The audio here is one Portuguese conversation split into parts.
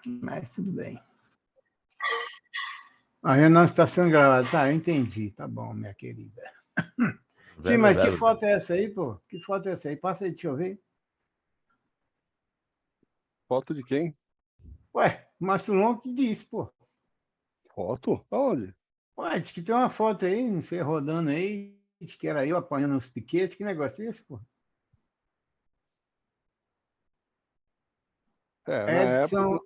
Mas tudo bem. A reunião está sendo gravada. Tá, eu entendi. Tá bom, minha querida. Sim, mas que foto é essa aí, pô? Que foto é essa aí? Passa aí, deixa eu ver. Foto de quem? Ué, Márcio Longo que disse, pô. Foto? Aonde? Ué, diz que tem uma foto aí, não sei, rodando aí. Diz que era eu apanhando os piquetes. Que negócio é esse, pô? Edson...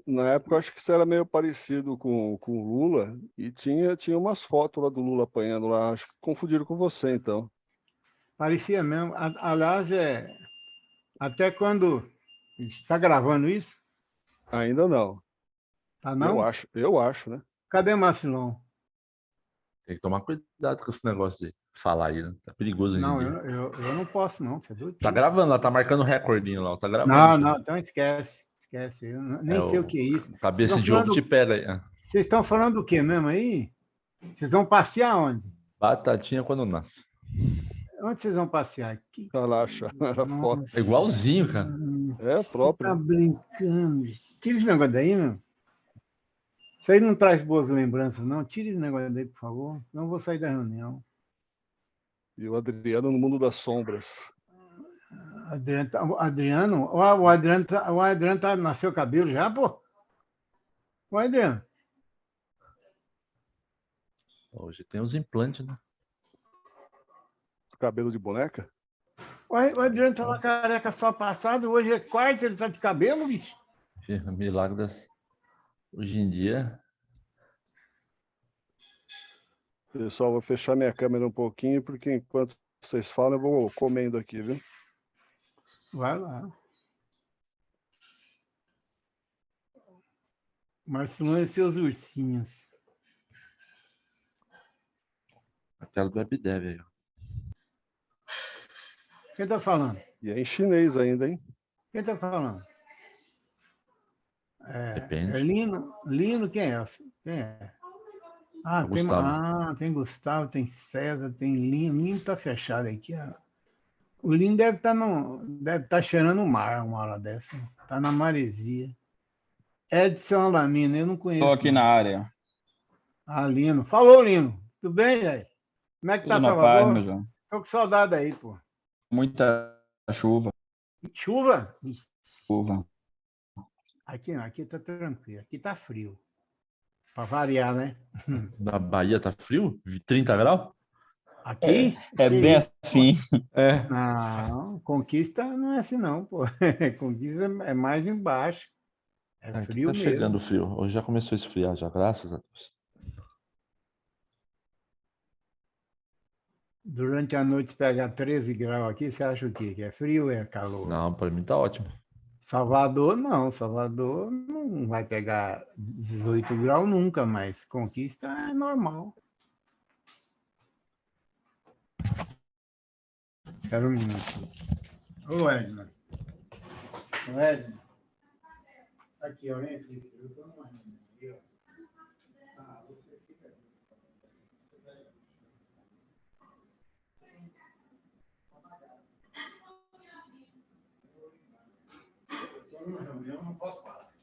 Na época, eu acho que isso era meio parecido com o Lula, e tinha umas fotos lá do Lula apanhando lá, acho que confundiram com você, então. Parecia mesmo. Aliás, até quando está gravando isso? Ainda não. Tá não? Eu acho, né? Cadê o Marcilon? Tem que tomar cuidado com esse negócio de falar aí, né? Tá perigoso hoje em Não, dia. eu não posso, não. Você é doido? Tá gravando lá, tá marcando recordinho lá, tá gravando. Não, então esquece. Esquece. Eu nem sei o que é isso. Cabeça de ovo te pega aí. Vocês estão falando do que mesmo aí? Vocês vão passear onde? Batatinha quando nasce. Onde vocês vão passear? Relaxa, era foto. É igualzinho, cara. É próprio. Tá brincando. Tira esse negócio daí, meu. Isso aí não traz boas lembranças, não. Tira esse negócio daí, por favor. Não eu vou sair da reunião. E o Adriano no mundo das sombras. Adriano? O Adriano nasceu cabelo já, pô? O Adriano. Hoje tem os implantes, né? Cabelo de boneca? O Adriano estava careca só passado, hoje é quarta, ele tá de cabelo, bicho. Milagre das... Hoje em dia... Pessoal, vou fechar minha câmera um pouquinho, porque enquanto vocês falam, eu vou comendo aqui, viu? Vai lá. Marcelão e seus ursinhos. A tela do WebDev aí, ó. Quem tá falando? E é em chinês ainda, hein? Quem tá falando? Depende. É Lino? Lino, quem é? Quem é? Tem Gustavo, tem César, tem Lino. Lino tá fechado aqui, ó. O Lino deve estar cheirando o mar uma hora dessa. Tá na maresia. Edson Lamino, eu não conheço. Estou aqui na área. Lino. Falou, Lino. Tudo bem, velho? Como é que tá, Tudo na Salvador? paz, meu João. Tô com saudade aí, pô. Muita chuva. Chuva? Chuva. Aqui tá tranquilo. Aqui tá frio. Pra variar, né? Na Bahia tá frio? 30 graus? Aqui? É bem assim. Não, Conquista não é assim, não, pô. Conquista é mais embaixo. É Aqui frio tá mesmo. chegando o frio. Hoje já começou a esfriar, já, graças a Deus. Durante a noite, se pegar 13 graus aqui, você acha o quê? Que é frio ou é calor? Não, para mim tá ótimo. Salvador, não. Salvador não vai pegar 18 graus nunca, mas Conquista é normal. Espera um minuto. Ô, Edna. Ô, Edna. Aqui, ó, vem aqui. Eu tô numa reunião aqui, ó. Você fica aqui. Eu tô numa reunião, não posso parar.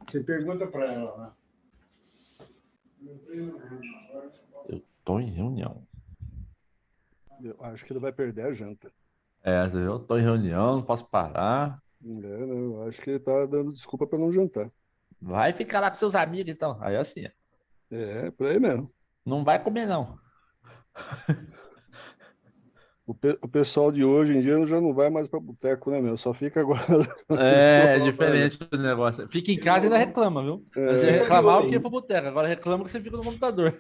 Você pergunta para ela, né? Eu tô em reunião. Eu acho que ele vai perder a janta. Eu tô em reunião, não posso parar. Não, acho que ele tá dando desculpa para não jantar. Vai ficar lá com seus amigos, então. Aí assim. Por aí mesmo. Não vai comer, não. O pessoal de hoje em dia já não vai mais para boteco, né, meu? Só fica agora. É diferente o negócio. Fica em casa e ainda reclama, viu? Você reclamava que ia pro boteco, agora reclama que você fica no computador.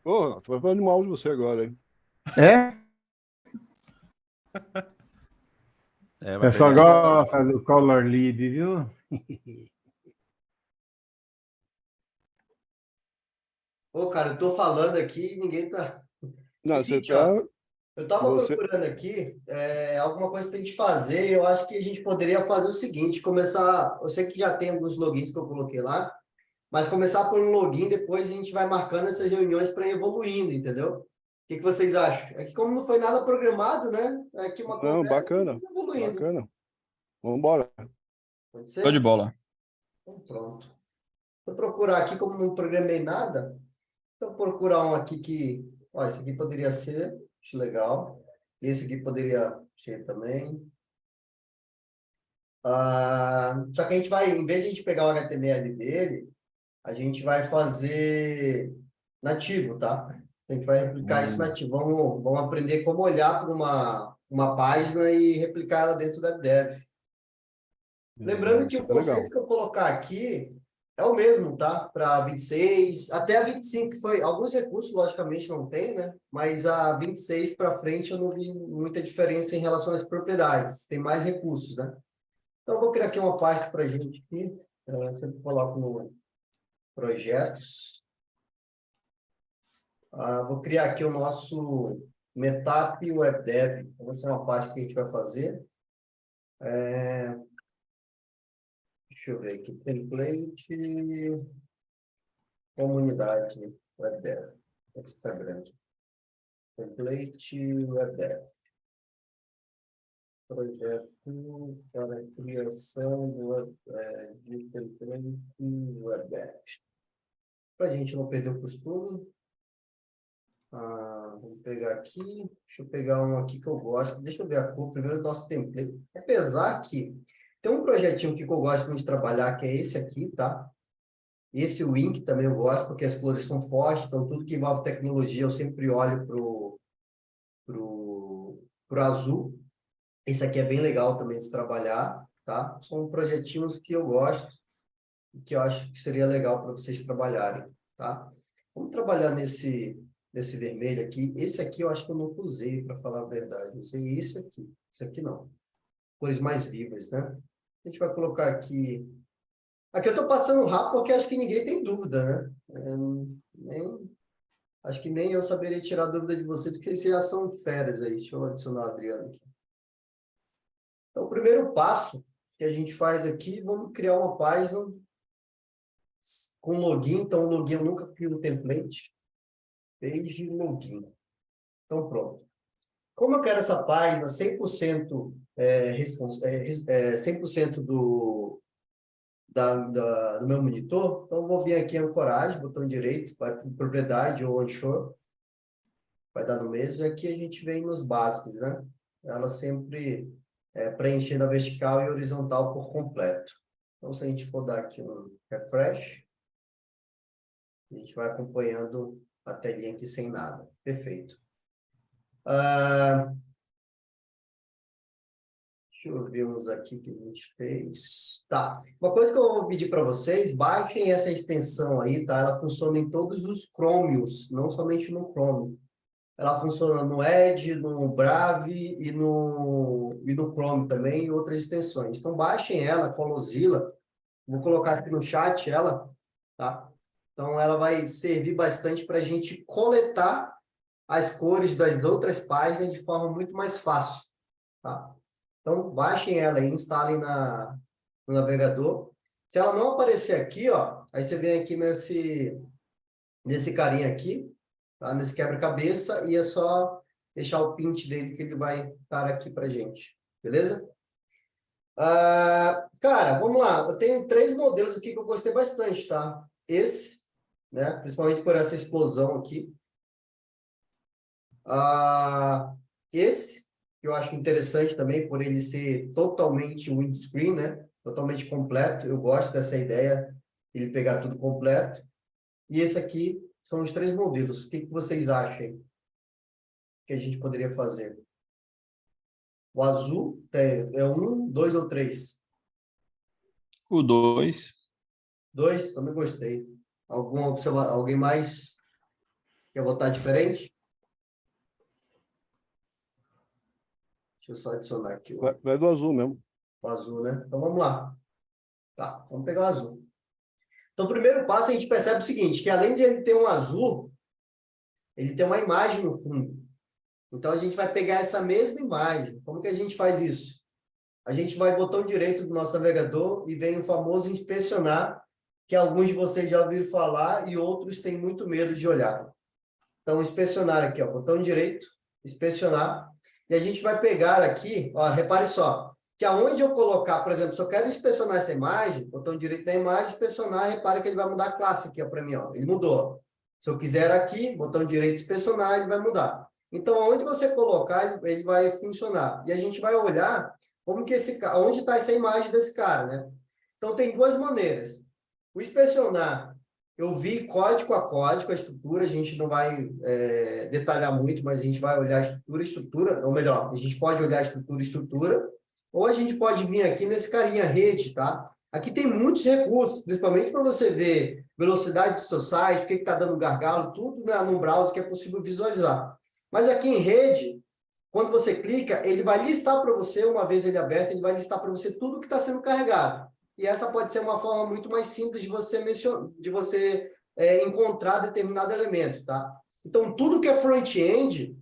Ô, tu vai falando mal de você agora, hein? O pessoal gosta do Color Lead, viu? Ô, cara, eu tô falando aqui e ninguém tá... Não, Seguinte, você tá... eu tava procurando aqui alguma coisa pra gente fazer. Eu acho que a gente poderia fazer o seguinte, começar... Eu sei que já tem alguns logins que eu coloquei lá, mas começar por um login, depois a gente vai marcando essas reuniões para ir evoluindo, entendeu? que vocês acham? É que como não foi nada programado, né? É aqui uma Não, conversa bacana. evoluindo. Bacana. Vamos embora. Pode ser? Show de bola. Então, pronto. Vou procurar aqui, como não programei nada, vou procurar um aqui que... Ó, esse aqui poderia ser, acho legal. Esse aqui poderia ser também. Só que a gente vai, em vez de a gente pegar o HTML dele, a gente vai fazer nativo, tá? A gente vai replicar isso nativo. Vamos aprender como olhar para uma página e replicar ela dentro do WebDev. Lembrando que o conceito que eu colocar aqui é o mesmo, tá? Para 26, até a 25, que foi... Alguns recursos, logicamente, não tem, né? Mas a 26 para frente eu não vi muita diferença em relação às propriedades. Tem mais recursos, né? Então, eu vou criar aqui uma pasta para a gente aqui. Eu sempre coloco no projetos. Vou criar aqui o nosso Metap WebDev. Então, essa é uma pasta que a gente vai fazer. Deixa eu ver aqui. Template. Comunidade WebDev. Esse está grande. Template WebDev. Projeto para criação de template WebDev. Para a gente não perder o costume. Vamos pegar aqui. Deixa eu pegar um aqui que eu gosto. Deixa eu ver a cor primeiro do nosso template. Apesar que tem um projetinho que eu gosto muito de trabalhar, que é esse aqui, tá? Esse Wink também eu gosto, porque as cores são fortes, então tudo que envolve tecnologia eu sempre olho pro azul. Esse aqui é bem legal também de se trabalhar, tá? São projetinhos que eu gosto e que eu acho que seria legal para vocês trabalharem, tá? Vamos trabalhar nesse vermelho aqui. Esse aqui eu acho que eu nunca usei, para falar a verdade. Eu usei esse aqui. Esse aqui não. Cores mais vivas, né? A gente vai colocar aqui... Aqui eu estou passando rápido porque acho que ninguém tem dúvida, né? Acho que nem eu saberia tirar dúvida de vocês, porque vocês já são férias aí. Deixa eu adicionar o Adriano aqui. Então, o primeiro passo que a gente faz aqui, vamos criar uma página com login. Então, o login eu nunca crio no template. Page login. Então, pronto. Como eu quero essa página 100% 100% do meu monitor, então eu vou vir aqui em ancoragem, botão direito, vai para propriedade ou onshore, vai dar no mesmo, e aqui a gente vem nos básicos, né? Ela sempre preenchendo a vertical e horizontal por completo. Então, se a gente for dar aqui um refresh, a gente vai acompanhando a telinha aqui sem nada. Perfeito. Deixa eu ver uns aqui que a gente fez. Tá. Uma coisa que eu vou pedir para vocês, baixem essa extensão aí, tá? Ela funciona em todos os Chromios, não somente no Chrome. Ela funciona no Edge, no Brave e no Chrome também, e outras extensões. Então, baixem ela com a Mozilla. Vou colocar aqui no chat ela, tá? Então, ela vai servir bastante para a gente coletar as cores das outras páginas de forma muito mais fácil, tá? Então, baixem ela e instalem no navegador. Se ela não aparecer aqui, ó, aí você vem aqui nesse carinha aqui, tá? Nesse quebra-cabeça, e é só deixar o pint dele que ele vai estar aqui para gente. Beleza? Cara, vamos lá. Eu tenho 3 modelos aqui que eu gostei bastante, tá? Esse, né? Principalmente por essa explosão aqui. Esse, que eu acho interessante também, por ele ser totalmente windscreen, né? Totalmente completo. Eu gosto dessa ideia, ele pegar tudo completo. E esse aqui são os 3 modelos. O que vocês acham que a gente poderia fazer? O azul é 1, 2 ou 3? O 2. 2, também gostei. Alguém mais quer votar diferente? Deixa eu só adicionar aqui Vai do azul mesmo. o azul, né? Então, vamos lá. Tá, vamos pegar o azul. Então, o primeiro passo, a gente percebe o seguinte, que além de ele ter um azul, ele tem uma imagem no fundo. Então, a gente vai pegar essa mesma imagem. Como que a gente faz isso? A gente vai botão direito do nosso navegador e vem o famoso inspecionar, que alguns de vocês já ouviram falar e outros têm muito medo de olhar. Então, inspecionar aqui, ó, botão direito, inspecionar. E a gente vai pegar aqui, ó, repare só, que aonde eu colocar, por exemplo, se eu quero inspecionar essa imagem, botão direito da imagem, inspecionar, repare que ele vai mudar a classe aqui para mim, ó. Ele mudou. Se eu quiser aqui, botão direito, inspecionar, ele vai mudar. Então, aonde você colocar, ele vai funcionar. E a gente vai olhar como que onde está essa imagem desse cara, né? Então, tem duas maneiras. O inspecionar, eu vi código a código, a estrutura, a gente não vai detalhar muito, mas a gente vai olhar a estrutura, ou melhor, a gente pode olhar a estrutura, ou a gente pode vir aqui nesse carinha rede, tá? Aqui tem muitos recursos, principalmente para você ver velocidade do seu site, o que está dando gargalo, tudo no browser que é possível visualizar. Mas aqui em rede, quando você clica, ele vai listar para você, uma vez ele aberto, ele vai listar para você tudo que está sendo carregado. E essa pode ser uma forma muito mais simples de você encontrar determinado elemento, tá? Então, tudo que é front-end,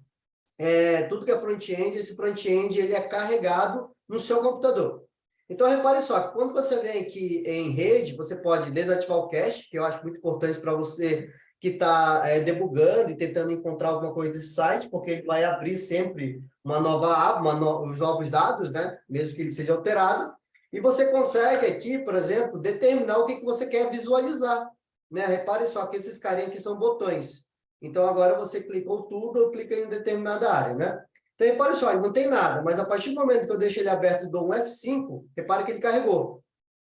esse front-end ele é carregado no seu computador. Então, repare só, que quando você vem aqui em rede, você pode desativar o cache, que eu acho muito importante para você que está debugando e tentando encontrar alguma coisa desse site, porque ele vai abrir sempre uma nova aba, os novos dados, né? Mesmo que ele seja alterado. E você consegue aqui, por exemplo, determinar o que você quer visualizar, né? Repare só que esses carinhas aqui são botões. Então, agora você clicou tudo ou clica em determinada área, né? Então, repare só, ele não tem nada, mas a partir do momento que eu deixo ele aberto e dou um F5, repare que ele carregou.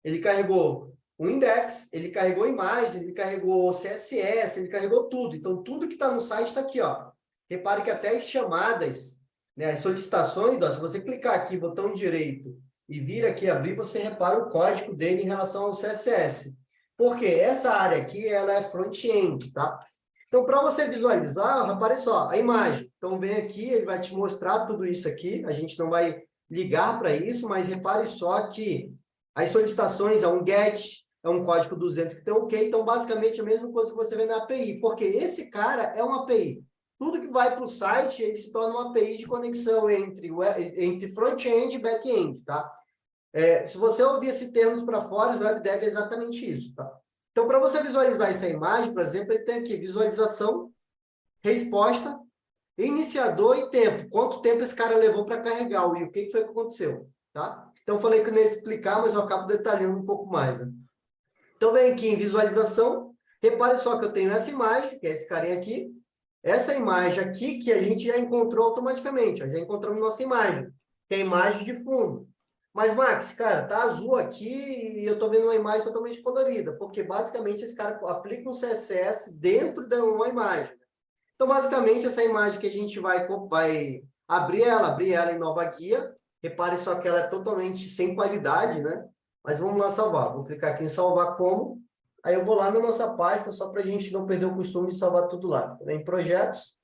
Ele carregou o index, ele carregou imagem, ele carregou CSS, ele carregou tudo. Então, tudo que está no site está aqui, ó. Repare que até as chamadas, né, as solicitações, ó, se você clicar aqui, botão direito, e vir aqui abrir, você repara o código dele em relação ao CSS. Porque essa área aqui, ela é front-end, tá? Então, para você visualizar, repare só, a imagem. Então, vem aqui, ele vai te mostrar tudo isso aqui. A gente não vai ligar para isso, mas repare só que as solicitações é um GET, é um código 200 que tem OK. Então, basicamente, a mesma coisa que você vê na API. Porque esse cara é uma API. Tudo que vai para o site, ele se torna uma API de conexão entre front-end e back-end, tá? Se você ouvir esse termos para fora, o WebDev é exatamente isso, tá? Então, para você visualizar essa imagem, por exemplo, ele tem aqui visualização, resposta, iniciador e tempo. Quanto tempo esse cara levou para carregar e o que foi que aconteceu, tá? Então, eu falei que eu não ia explicar, mas eu acabo detalhando um pouco mais, né? Então, vem aqui em visualização, repare só que eu tenho essa imagem, que é esse carinha aqui, essa imagem aqui que a gente já encontrou automaticamente, ó, já encontramos nossa imagem, que é a imagem de fundo. Mas, Max, cara, tá azul aqui e eu tô vendo uma imagem totalmente colorida, porque basicamente esse cara aplica um CSS dentro de uma imagem. Então, basicamente, essa imagem que a gente vai abrir ela em nova guia. Repare só que ela é totalmente sem qualidade, né? Mas vamos lá salvar. Vou clicar aqui em salvar como. Aí eu vou lá na nossa pasta, só para a gente não perder o costume de salvar tudo lá. Em projetos.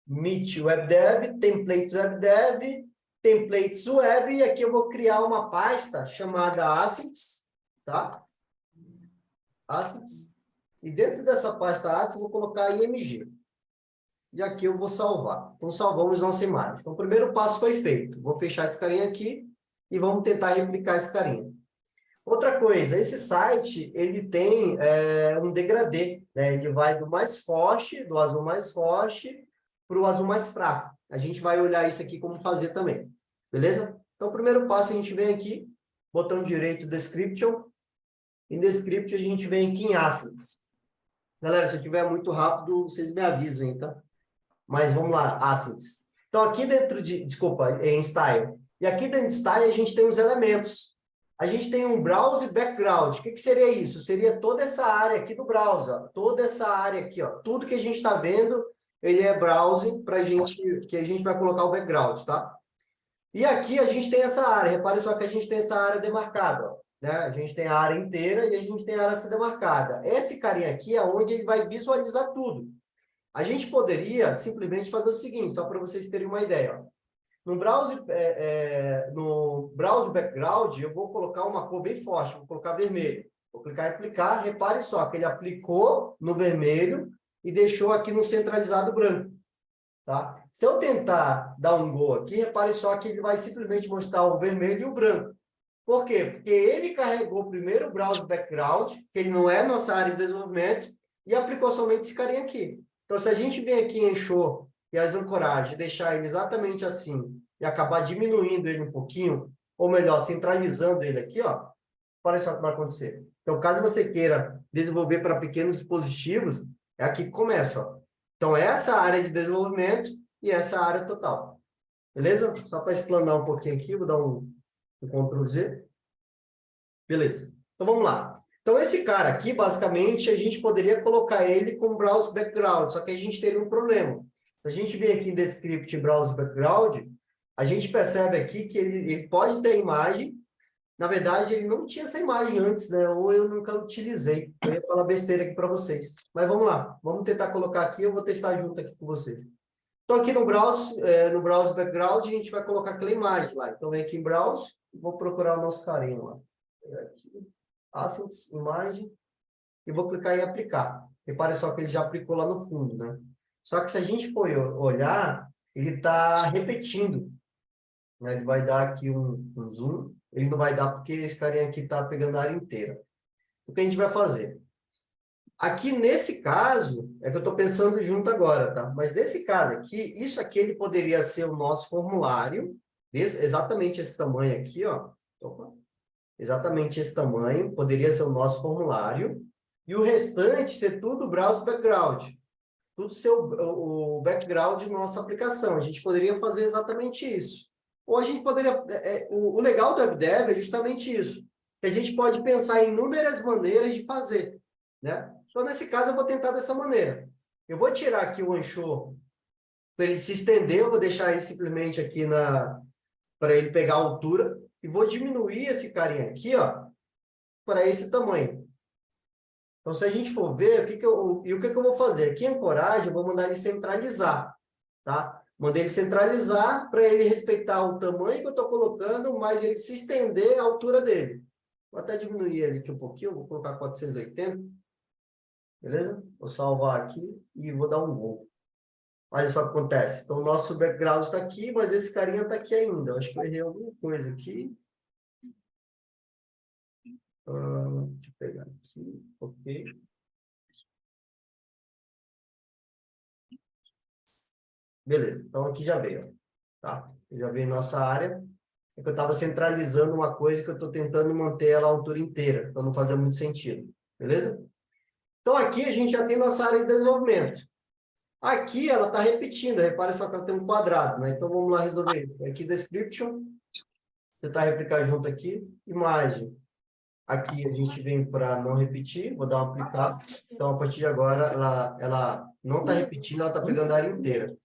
Meet Web Dev, Templates Web Dev, Templates Web, e aqui eu vou criar uma pasta chamada Assets, tá? Assets. E dentro dessa pasta Assets eu vou colocar IMG. E aqui eu vou salvar. Então, salvamos nossa imagem. Então, o primeiro passo foi feito. Vou fechar esse carinha aqui e vamos tentar replicar esse carinha. Outra coisa, esse site, ele tem um degradê, né? Ele vai do mais forte, do azul mais forte, para o azul mais fraco. A gente vai olhar isso aqui como fazer também. Beleza? Então, o primeiro passo, a gente vem aqui, botão direito, Description. Em Description, a gente vem aqui em Assets. Galera, se eu estiver muito rápido, vocês me avisam, hein, tá? Mas vamos lá, Assets. Então, aqui dentro em Style. E aqui dentro de Style, a gente tem os elementos. A gente tem um Browse Background. O que seria isso? Seria toda essa área aqui do browser. Ó. Toda essa área aqui, ó. Tudo que a gente está vendo, ele é browse para que a gente vai colocar o background, tá? E aqui a gente tem essa área. Repare só que a gente tem essa área demarcada, ó, né? A gente tem a área inteira e a gente tem a área demarcada. Esse carinha aqui é onde ele vai visualizar tudo. A gente poderia simplesmente fazer o seguinte, só para vocês terem uma ideia, ó. No browse background, eu vou colocar uma cor bem forte, vou colocar vermelho. Vou clicar em aplicar, repare só que ele aplicou no vermelho e deixou aqui no centralizado branco. Tá? Se eu tentar dar um go aqui, repare só que ele vai simplesmente mostrar o vermelho e o branco. Por quê? Porque ele carregou primeiro o browse background, que ele não é nossa área de desenvolvimento, e aplicou somente esse carinha aqui. Então, se a gente vem aqui em Anchor e as ancoragens, deixar ele exatamente assim, e acabar diminuindo ele um pouquinho, ou melhor, centralizando ele aqui, ó, olha só o que vai acontecer. Então, caso você queira desenvolver para pequenos dispositivos, é aqui que começa, ó. Então, essa área de desenvolvimento e essa área total. Beleza? Só para explanar um pouquinho aqui, vou dar um Ctrl Z. Beleza. Então, vamos lá. Então, esse cara aqui, basicamente, a gente poderia colocar ele com Browse Background, só que a gente teria um problema. Se a gente vem aqui em Descript Browse Background, a gente percebe aqui que ele pode ter imagem. Na verdade, ele não tinha essa imagem antes, né? Ou eu nunca utilizei. Eu ia falar besteira aqui para vocês. Mas vamos lá. Vamos tentar colocar aqui, eu vou testar junto aqui com vocês. Então, aqui no Browse Background, a gente vai colocar aquela imagem lá. Então, vem aqui em Browse, vou procurar o nosso carinho lá. Aqui, Assets, imagem, e vou clicar em aplicar. Repare só que ele já aplicou lá no fundo, né? Só que se a gente for olhar, ele está repetindo. Né? Ele vai dar aqui um zoom. Ele não vai dar porque esse carinha aqui está pegando a área inteira. O que a gente vai fazer? Aqui, nesse caso, é que eu estou pensando junto agora, tá? Mas nesse caso aqui, isso aqui ele poderia ser o nosso formulário, exatamente esse tamanho aqui, ó. Opa. Exatamente esse tamanho, poderia ser o nosso formulário, e o restante ser tudo Browse Background. Tudo ser o background da nossa aplicação. A gente poderia fazer exatamente isso. Ou a gente poderia... o legal do WebDev é justamente isso. Que a gente pode pensar em inúmeras maneiras de fazer, né? Então, nesse caso, eu vou tentar dessa maneira. Eu vou tirar aqui o Anchor para ele se estender, eu vou deixar ele simplesmente aqui para ele pegar a altura, e vou diminuir esse carinha aqui, ó, para esse tamanho. Então, se a gente for ver, o que que eu vou fazer? Aqui em Ancoragem, eu vou mandar ele centralizar, tá? Mandei ele centralizar para ele respeitar o tamanho que eu estou colocando, mas ele se estender a altura dele. Vou até diminuir ele aqui um pouquinho, vou colocar 480. Beleza? Vou salvar aqui e vou dar um gol. Olha só o que acontece. Então, o nosso background está aqui, mas esse carinha está aqui ainda. Eu acho que eu errei alguma coisa aqui. Deixa eu pegar aqui. Ok. Beleza. Então, aqui já veio. Tá? Já veio nossa área. É que eu estava centralizando uma coisa que eu estou tentando manter ela a altura inteira, para não fazer muito sentido. Beleza? Então, aqui a gente já tem nossa área de desenvolvimento. Aqui ela está repetindo, repare só que ela tem um quadrado, né? Então, vamos lá resolver isso. Aqui, Description, tentar replicar junto aqui, imagem. Aqui a gente vem para não repetir, vou dar um aplicar. Então, a partir de agora, ela não está repetindo, ela está pegando a área inteira.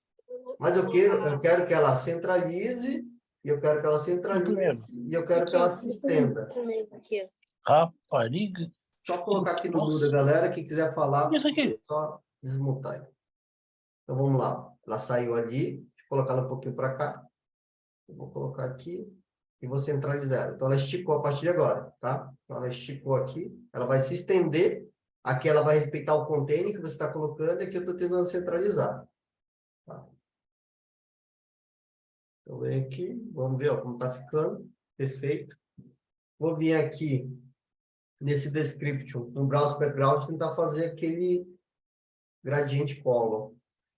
Mas eu quero que ela centralize, e eu quero que ela centralize, e eu quero que ela se estenda. Rapariga. Só colocar aqui no Duda, galera. Quem quiser falar, só desmutar aí. Então, vamos lá. Ela saiu ali. Deixa eu colocar ela um pouquinho para cá. Eu vou colocar aqui e vou centralizar ela. Então, ela esticou a partir de agora, tá? Então, ela esticou aqui. Ela vai se estender. Aqui ela vai respeitar o container que você está colocando e aqui eu estou tentando centralizar. Tá? Então, vem aqui. Vamos ver ó, como está ficando. Perfeito. Vou vir aqui nesse description, no browse background, tentar fazer aquele gradiente color.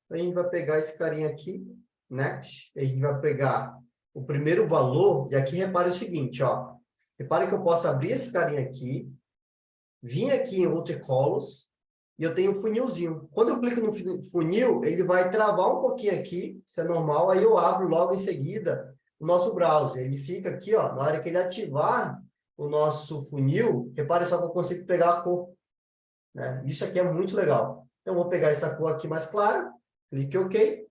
Então, a gente vai pegar esse carinha aqui, next, a gente vai pegar o primeiro valor, e aqui repare o seguinte, ó. Repare que eu posso abrir esse carinha aqui, vir aqui em Outer Colors, e eu tenho um funilzinho. Quando eu clico no funil, ele vai travar um pouquinho aqui, isso é normal, aí eu abro logo em seguida o nosso browser. Ele fica aqui, ó, na hora que ele ativar o nosso funil, repare só que eu consigo pegar a cor. Né? Isso aqui é muito legal. Então, eu vou pegar essa cor aqui mais clara, clique OK,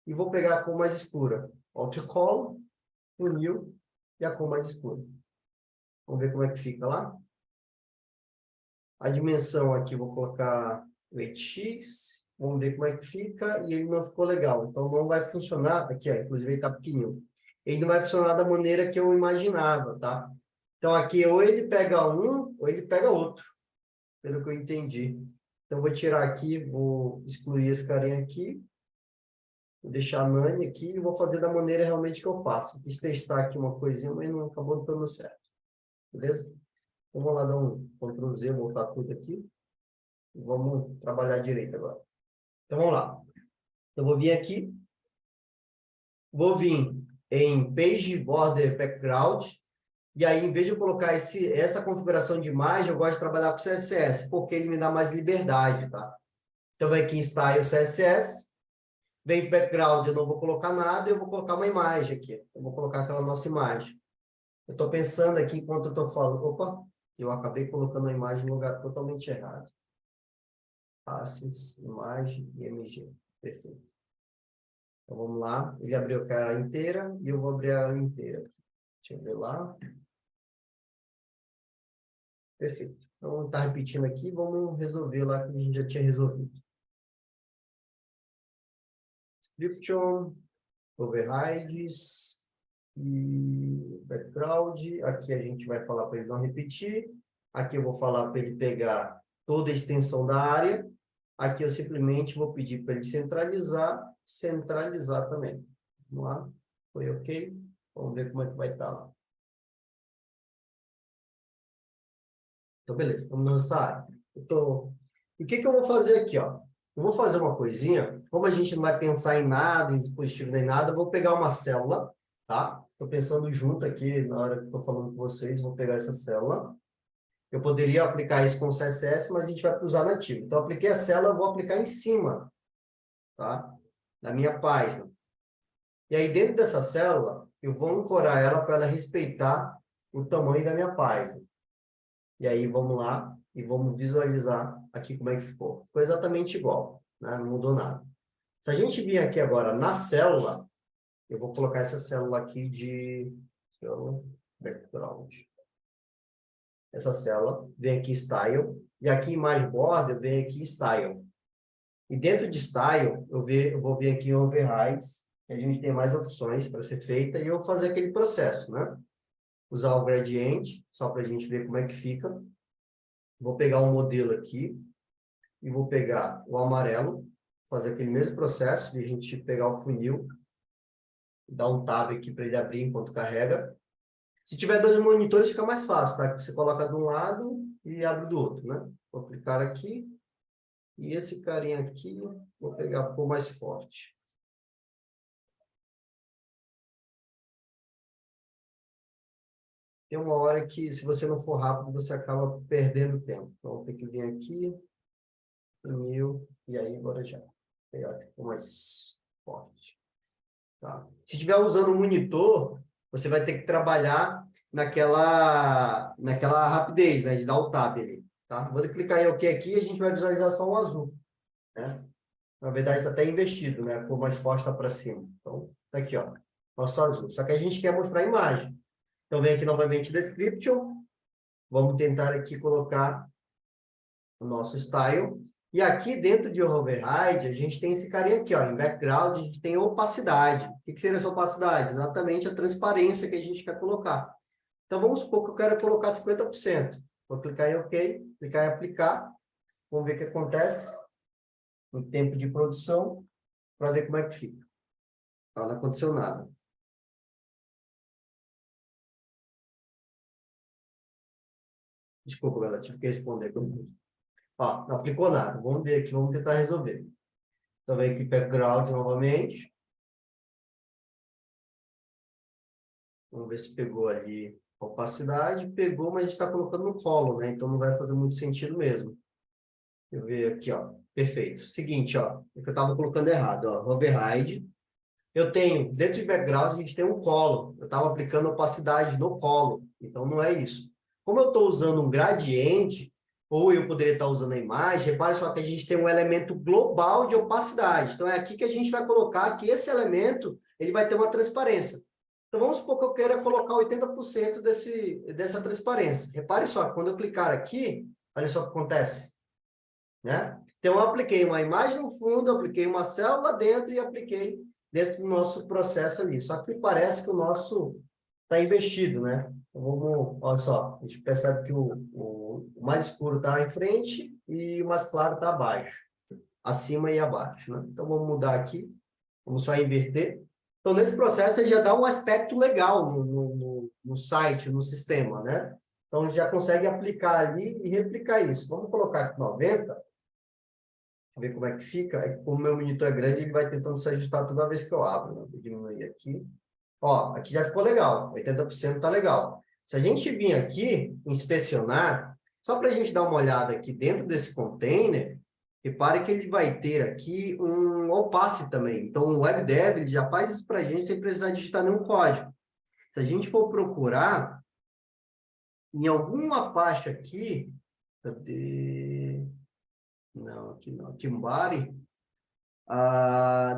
e vou pegar a cor mais escura. Outer Color, funil e a cor mais escura. Vamos ver como é que fica lá. A dimensão aqui, vou colocar 8x. Vamos ver como é que fica. E ele não ficou legal. Então, não vai funcionar. Aqui, ó, inclusive, ele está pequenininho. Ele não vai funcionar da maneira que eu imaginava, tá? Então, aqui, ou ele pega um, ou ele pega outro. Pelo que eu entendi. Então, vou tirar aqui, vou excluir esse carinha aqui. Vou deixar a Nani aqui e vou fazer da maneira realmente que eu faço. Quis testar aqui uma coisinha, mas não acabou dando certo. Beleza? Então, vou lá dar um Ctrl Z, voltar tudo aqui. Vamos trabalhar direito agora. Então, vamos lá. Eu vou vir aqui. Vou vir em Page Border Background. E aí, em vez de eu colocar essa configuração de imagem, eu gosto de trabalhar com CSS, porque ele me dá mais liberdade, tá? Então, vem aqui em Style CSS. Vem Background, eu não vou colocar nada, eu vou colocar uma imagem aqui. Eu vou colocar aquela nossa imagem. Eu estou pensando aqui enquanto eu estou falando. Opa, eu acabei colocando a imagem no lugar totalmente errado. Assets, imagem, IMG. Perfeito. Então, vamos lá. Ele abriu ela inteira e eu vou abrir ela inteira. Deixa eu ver lá. Perfeito. Então, está repetindo aqui. Vamos resolver lá que a gente já tinha resolvido. Description, overrides e background. Aqui a gente vai falar para ele não repetir. Aqui eu vou falar para ele pegar toda a extensão da área. Aqui eu simplesmente vou pedir para ele centralizar também. Vamos lá. Foi ok? Vamos ver como é que vai estar lá. Então, beleza. Vamos nessa área. O que eu vou fazer aqui, ó? Eu vou fazer uma coisinha. Como a gente não vai pensar em nada, em dispositivo nem nada, eu vou pegar uma célula, tá? Estou pensando junto aqui, na hora que estou falando com vocês, vou pegar essa célula. Eu poderia aplicar isso com CSS, mas a gente vai usar nativo. Então, eu apliquei a célula, eu vou aplicar em cima, tá? Da minha página. E aí, dentro dessa célula, eu vou ancorar ela para ela respeitar o tamanho da minha página. E aí, vamos lá e vamos visualizar aqui como é que ficou. Ficou exatamente igual, né? Não mudou nada. Se a gente vir aqui agora na célula, eu vou colocar essa célula aqui de background. Essa célula, vem aqui Style, e aqui Image Border, vem aqui Style. E dentro de Style, eu vou vir aqui em Overrides, que a gente tem mais opções para ser feita, e eu vou fazer aquele processo, né? Usar o gradiente, só para a gente ver como é que fica. Vou pegar um modelo aqui, e vou pegar o amarelo, fazer aquele mesmo processo, de a gente pegar o funil, dar um tab aqui para ele abrir enquanto carrega. Se tiver 2 monitores, fica mais fácil, tá? Você coloca de um lado e abre do outro, né? Vou clicar aqui. E esse carinha aqui, vou pegar por mais forte. Tem uma hora que, se você não for rápido, você acaba perdendo tempo. Então, vou ter que vir aqui, funil, e aí agora já. Vou pegar aqui por mais forte. Tá? Se estiver usando um monitor, você vai ter que trabalhar naquela rapidez, né? De dar o tab ali. Tá? Vou clicar em OK aqui e a gente vai visualizar só o azul. Né? Na verdade, está até invertido, né? A cor mais forte está para cima. Então, tá aqui, ó. Nosso azul. Só que a gente quer mostrar a imagem. Então, vem aqui novamente Description. Vamos tentar aqui colocar o nosso Style. E aqui dentro de Override, a gente tem esse carinha aqui, ó, em Background, a gente tem opacidade. O que seria essa opacidade? Exatamente a transparência que a gente quer colocar. Então, vamos supor que eu quero colocar 50%. Vou clicar em OK, clicar em Aplicar. Vamos ver o que acontece no tempo de produção, para ver como é que fica. Não aconteceu nada. Desculpa, galera, tive que responder. Ó, não aplicou nada. Vamos ver aqui, vamos tentar resolver. Então, vem aqui background novamente. Vamos ver se pegou ali a opacidade. Pegou, mas está colocando no colo, né? Então, não vai fazer muito sentido mesmo. Deixa eu ver aqui, ó. Perfeito. Seguinte, ó. É que eu estava colocando errado, ó. Override. Eu tenho, dentro de background, a gente tem um colo. Eu estava aplicando opacidade no colo. Então, não é isso. Como eu estou usando um gradiente, ou eu poderia estar usando a imagem, repare só que a gente tem um elemento global de opacidade. Então, é aqui que a gente vai colocar que esse elemento ele vai ter uma transparência. Então, vamos supor que eu queira colocar 80% dessa transparência. Repare só, quando eu clicar aqui, olha só o que acontece. Né? Então, eu apliquei uma imagem no fundo, eu apliquei uma célula dentro e apliquei dentro do nosso processo ali. Só que parece que o nosso está investido, né? Então, vamos, olha só, a gente percebe que o mais escuro está em frente e o mais claro está abaixo, acima e abaixo, né? Então, vamos mudar aqui, vamos só inverter. Então, nesse processo, ele já dá um aspecto legal no site, no sistema, né? Então, a gente já consegue aplicar ali e replicar isso. Vamos colocar aqui 90, ver como é que fica. É que como o meu monitor é grande, ele vai tentando se ajustar toda vez que eu abro, né? Vou diminuir aqui. Ó, aqui já ficou legal. 80% tá legal. Se a gente vir aqui, inspecionar, só para a gente dar uma olhada aqui dentro desse container, repare que ele vai ter aqui um opace também. Então, o WebDev ele já faz isso para a gente sem precisar digitar nenhum código. Se a gente for procurar, em alguma pasta aqui, cadê? Não, aqui não. Aqui um body.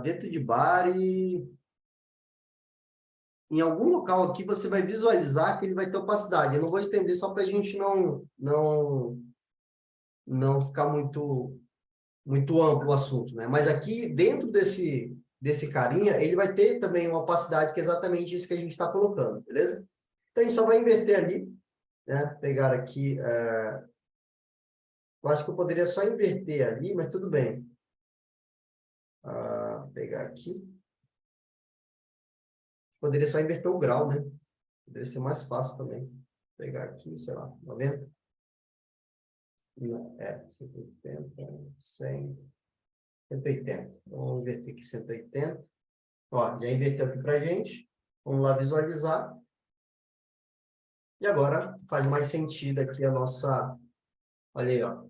Dentro de body, em algum local aqui você vai visualizar que ele vai ter opacidade. Eu não vou estender só para a gente não ficar muito amplo o assunto, né? Mas aqui dentro desse carinha, ele vai ter também uma opacidade que é exatamente isso que a gente está colocando, beleza? Então a gente só vai inverter ali, né? Pegar aqui, eu acho que eu poderia só inverter ali, mas tudo bem. Pegar aqui. Poderia só inverter o grau, né? Poderia ser mais fácil também. Pegar aqui, sei lá, 90. 180, 100, 180. Então, vamos inverter aqui 180. Ó, já inverteu aqui pra gente. Vamos lá visualizar. E agora faz mais sentido aqui a nossa... Olha aí, ó.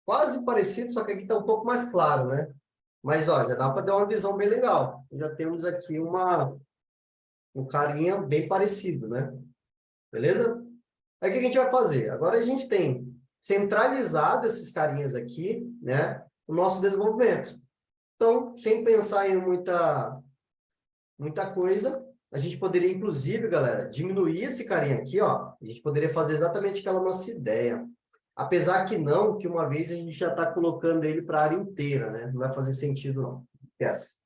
Quase parecido, só que aqui está um pouco mais claro, né? Mas, ó, já dá para dar uma visão bem legal. Já temos aqui um carinha bem parecido, né? Beleza? Aí o que a gente vai fazer? Agora a gente tem centralizado esses carinhas aqui, né? O nosso desenvolvimento. Então, sem pensar em muita coisa, a gente poderia, inclusive, galera, diminuir esse carinha aqui, ó. A gente poderia fazer exatamente aquela nossa ideia. Apesar que não, que uma vez a gente já está colocando ele para a área inteira, né? Não vai fazer sentido, não. Esquece.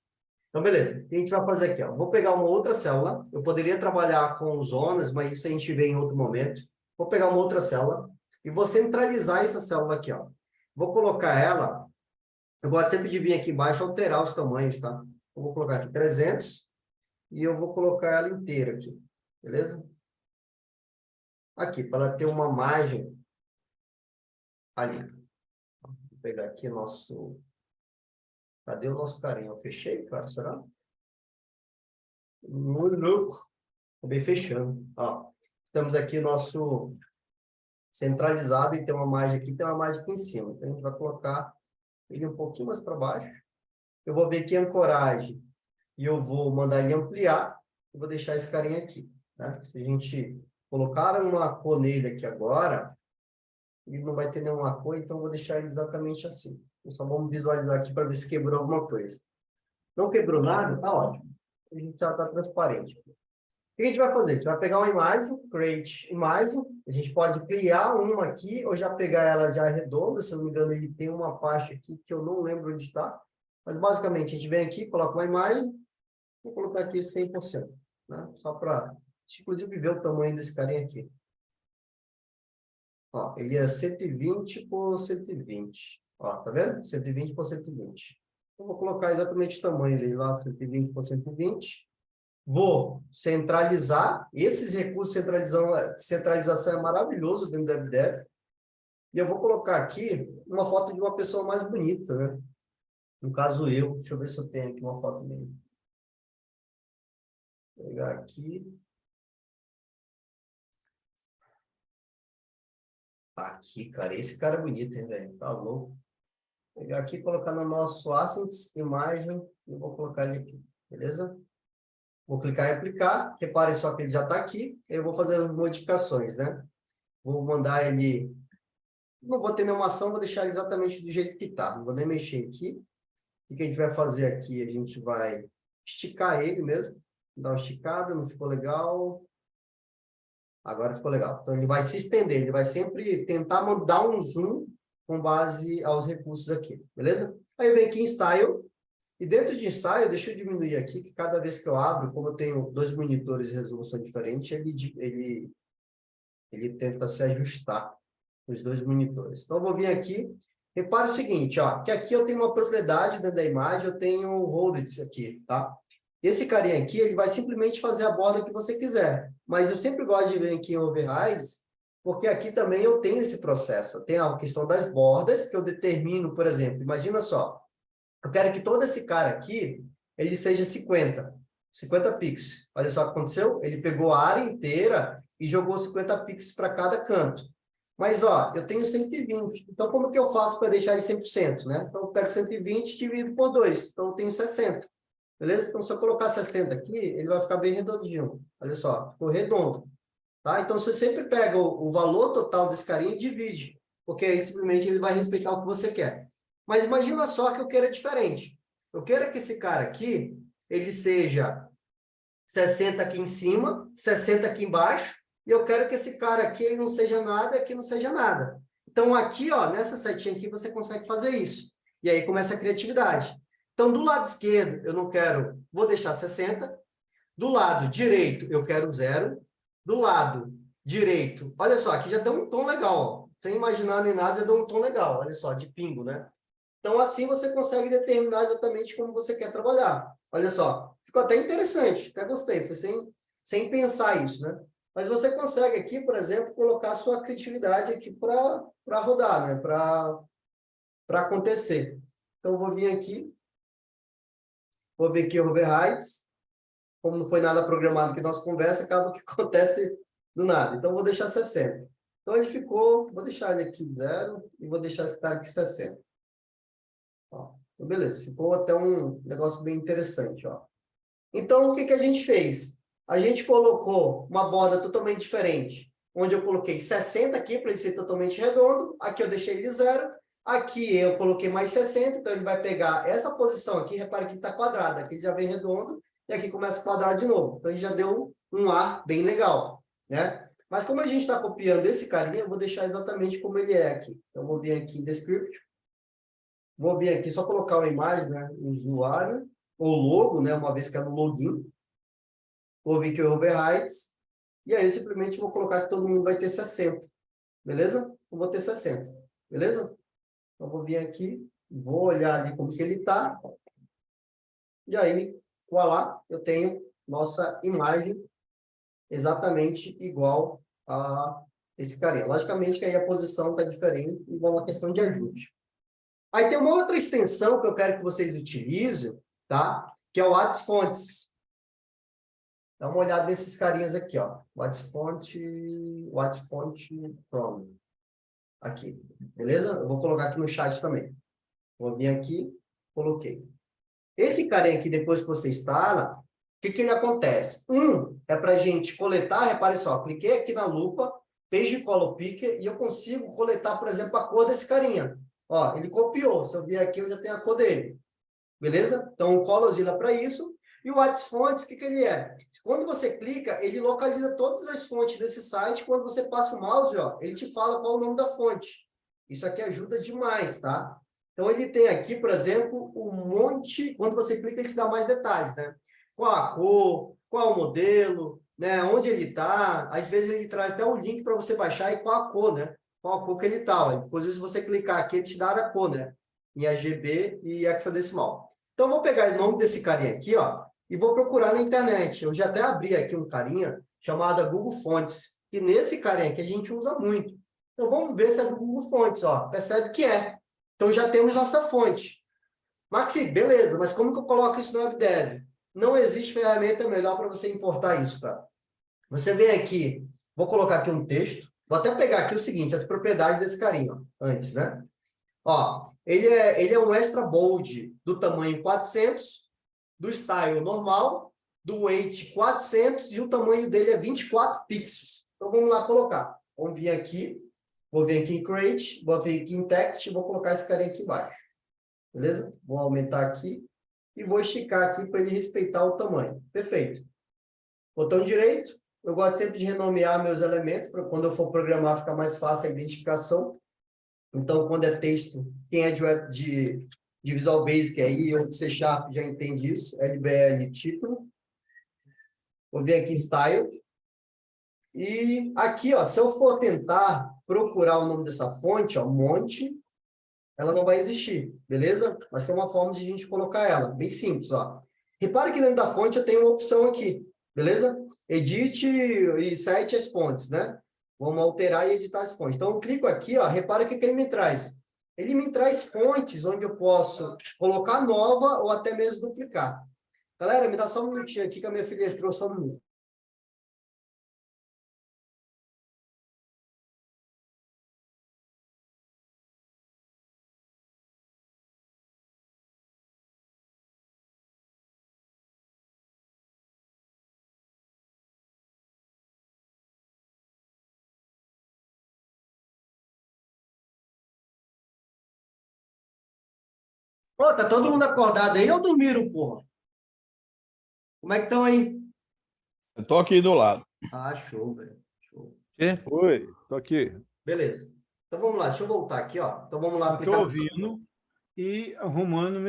Então, beleza. O que a gente vai fazer aqui? Ó? Vou pegar uma outra célula. Eu poderia trabalhar com zonas, mas isso a gente vê em outro momento. Vou pegar uma outra célula e vou centralizar essa célula aqui, ó. Vou colocar ela... Eu gosto sempre de vir aqui embaixo e alterar os tamanhos, tá? Eu vou colocar aqui 300 e eu vou colocar ela inteira aqui. Beleza? Aqui, para ela ter uma margem ali. Vou pegar aqui nosso... Cadê o nosso carinha? Eu fechei, cara, será? Muito louco. Acabei fechando. Ó, estamos aqui nosso centralizado e tem uma margem aqui, tem uma margem aqui em cima. Então, a gente vai colocar ele um pouquinho mais para baixo. Eu vou ver aqui a ancoragem e eu vou mandar ele ampliar. Eu vou deixar esse carinha aqui. Né? Se a gente colocar uma cor nele aqui agora, ele não vai ter nenhuma cor, então eu vou deixar ele exatamente assim. Só vamos visualizar aqui para ver se quebrou alguma coisa. Não quebrou nada? Tá ótimo. A gente já está transparente. O que a gente vai fazer? A gente vai pegar uma imagem, create imagem. A gente pode criar uma aqui, ou já pegar ela já redonda. Se não me engano, ele tem uma parte aqui que eu não lembro onde está. Mas, basicamente, a gente vem aqui, coloca uma imagem. Vou colocar aqui 100%. Né? Só para, inclusive, ver o tamanho desse carinha aqui. Ó, ele é 120 por 120. Ó, tá vendo? 120 por 120. Eu vou colocar exatamente o tamanho dele lá, 120 por 120. Vou centralizar. Esses recursos de centralização é maravilhoso dentro do WebDev. E eu vou colocar aqui uma foto de uma pessoa mais bonita, né? No caso, eu. Deixa eu ver se eu tenho aqui uma foto dele. Vou pegar aqui. Aqui, cara. Esse cara é bonito, hein, velho? Tá louco. Vou pegar aqui e colocar no nosso Assets, imagem, e vou colocar ele aqui. Beleza? Vou clicar em aplicar. Repare só que ele já está aqui. Eu vou fazer as modificações, né? Vou mandar ele... Não vou ter nenhuma ação, vou deixar ele exatamente do jeito que está. Não vou nem mexer aqui. O que a gente vai fazer aqui? A gente vai esticar ele mesmo. Dar uma esticada, não ficou legal. Agora ficou legal. Então, ele vai se estender. Ele vai sempre tentar dar um zoom com base aos recursos aqui. Beleza? Aí eu venho aqui em Style. E dentro de Style, deixa eu diminuir aqui, que cada vez que eu abro, como eu tenho 2 monitores de resolução diferente, ele tenta se ajustar os 2 monitores. Então, eu vou vir aqui. Repare o seguinte, ó, que aqui eu tenho uma propriedade dentro da imagem, eu tenho o Holded aqui, tá? Esse carinha aqui, ele vai simplesmente fazer a borda que você quiser. Mas eu sempre gosto de vir aqui em Overrise porque aqui também eu tenho esse processo. Eu tenho a questão das bordas, que eu determino, por exemplo, imagina só, eu quero que todo esse cara aqui, ele seja 50 pixels. Olha só o que aconteceu, ele pegou a área inteira e jogou 50 pixels para cada canto. Mas, ó, eu tenho 120, então como que eu faço para deixar ele 100%, né? Então, eu pego 120 e divido por 2, então eu tenho 60. Beleza? Então, se eu colocar 60 aqui, ele vai ficar bem redondinho. Olha só, ficou redondo. Tá? Então, você sempre pega o valor total desse carinha e divide, porque aí simplesmente ele vai respeitar o que você quer. Mas imagina só que eu queira diferente. Eu quero que esse cara aqui, ele seja 60 aqui em cima, 60 aqui embaixo, e eu quero que esse cara aqui ele não seja nada e aqui não seja nada. Então, aqui, ó, nessa setinha aqui, você consegue fazer isso. E aí começa a criatividade. Então, do lado esquerdo, eu não quero, vou deixar 60. Do lado direito, eu quero 0. Do lado direito, olha só, aqui já deu um tom legal, ó. Sem imaginar nem nada, já deu um tom legal, olha só, de pingo, né? Então, assim você consegue determinar exatamente como você quer trabalhar. Olha só, ficou até interessante, até gostei, foi sem pensar isso, né? Mas você consegue aqui, por exemplo, colocar a sua criatividade aqui para rodar, né? Para acontecer. Então, eu vou vir aqui, vou ver aqui o overrides. Como não foi nada programado que nossa conversa, acaba que acontece do nada. Então, eu vou deixar 60. Então, ele ficou, vou deixar ele aqui 0 e vou deixar esse cara aqui 60. Ó, então, beleza, ficou até um negócio bem interessante. Ó. Então, o que a gente fez? A gente colocou uma borda totalmente diferente, onde eu coloquei 60 aqui para ele ser totalmente redondo, aqui eu deixei ele 0, aqui eu coloquei mais 60, então ele vai pegar essa posição aqui, repare que está quadrada, aqui ele já vem redondo, e aqui começa a quadrar de novo. Então, ele já deu um ar bem legal, né? Mas como a gente está copiando esse carinha, eu vou deixar exatamente como ele é aqui. Então, eu vou vir aqui em Descript, vou vir aqui só colocar uma imagem, né? Usuário, ou logo, né? Uma vez que é no login. Vou vir aqui o overrides, e aí eu simplesmente vou colocar que todo mundo vai ter 60. Beleza? Eu vou ter 60. Beleza? Então, vou vir aqui, vou olhar ali como que ele está. E aí, voilá, eu tenho nossa imagem exatamente igual a esse carinha. Logicamente que aí a posição está diferente, igual uma questão de ajuste. Aí tem uma outra extensão que eu quero que vocês utilizem, tá? Que é o What's Fonts. Dá uma olhada nesses carinhas aqui, ó. What's Font From. Aqui, beleza? Eu vou colocar aqui no chat também. Vou vir aqui, coloquei. Esse carinha aqui, depois que você instala, o que ele acontece? É para a gente coletar, repare só, cliquei aqui na lupa, Page Color Picker, e eu consigo coletar, por exemplo, a cor desse carinha. Ó, ele copiou, se eu vier aqui, eu já tenho a cor dele. Beleza? Então, o Colorzilla para isso. E o What's Fonts, o que ele é? Quando você clica, ele localiza todas as fontes desse site. Quando você passa o mouse, ó, ele te fala qual é o nome da fonte. Isso aqui ajuda demais, tá? Então, ele tem aqui, por exemplo, um monte... Quando você clica, ele te dá mais detalhes, né? Qual a cor, qual o modelo, né? Onde ele está. Às vezes, ele traz até o link para você baixar e qual a cor, né? Qual a cor que ele está. Inclusive, se você clicar aqui, ele te dá a cor, né? Em RGB e hexadecimal. Então, eu vou pegar o nome desse carinha aqui, ó, e vou procurar na internet. Eu já até abri aqui um carinha chamado Google Fonts, que nesse carinha aqui a gente usa muito. Então, vamos ver se é do Google Fonts, ó. Percebe que é. Então, já temos nossa fonte. Maxi, beleza, mas como que eu coloco isso no WebDev? Não existe ferramenta melhor para você importar isso, tá? Você vem aqui, vou colocar aqui um texto, vou até pegar aqui o seguinte, as propriedades desse carinha, ó, antes, né? Ó, ele é um extra bold do tamanho 400, do style normal, do weight 400 e o tamanho dele é 24 pixels. Então, vamos lá colocar. Vamos vir aqui, vou vir aqui em Create, vou vir aqui em Text e vou colocar esse carinha aqui embaixo. Beleza? Vou aumentar aqui e vou esticar aqui para ele respeitar o tamanho. Perfeito. Botão direito. Eu gosto sempre de renomear meus elementos para quando eu for programar ficar mais fácil a identificação. Então, quando é texto, quem é de Visual Basic aí, ou de C# já entende isso. LBL título. Vou vir aqui em Style. E aqui, ó, se eu for tentar procurar o nome dessa fonte, ó, Monte, ela não vai existir, beleza? Mas tem uma forma de a gente colocar ela, bem simples, ó. Repare que dentro da fonte eu tenho uma opção aqui, beleza? Edit e set as fontes, né? Vamos alterar e editar as fontes. Então, eu clico aqui, ó, repara o que ele me traz. Ele me traz fontes onde eu posso colocar nova ou até mesmo duplicar. Galera, me dá só um minutinho aqui que a minha filha entrou, só um minuto. Pô, tá todo mundo acordado aí ou dormiram, porra? Como é que estão aí? Eu tô aqui do lado. Ah, show, velho. Show. Quê? Oi, tô aqui. Beleza. Então vamos lá, deixa eu voltar aqui, ó. Então vamos lá Estou aplicar. ouvindo e arrumando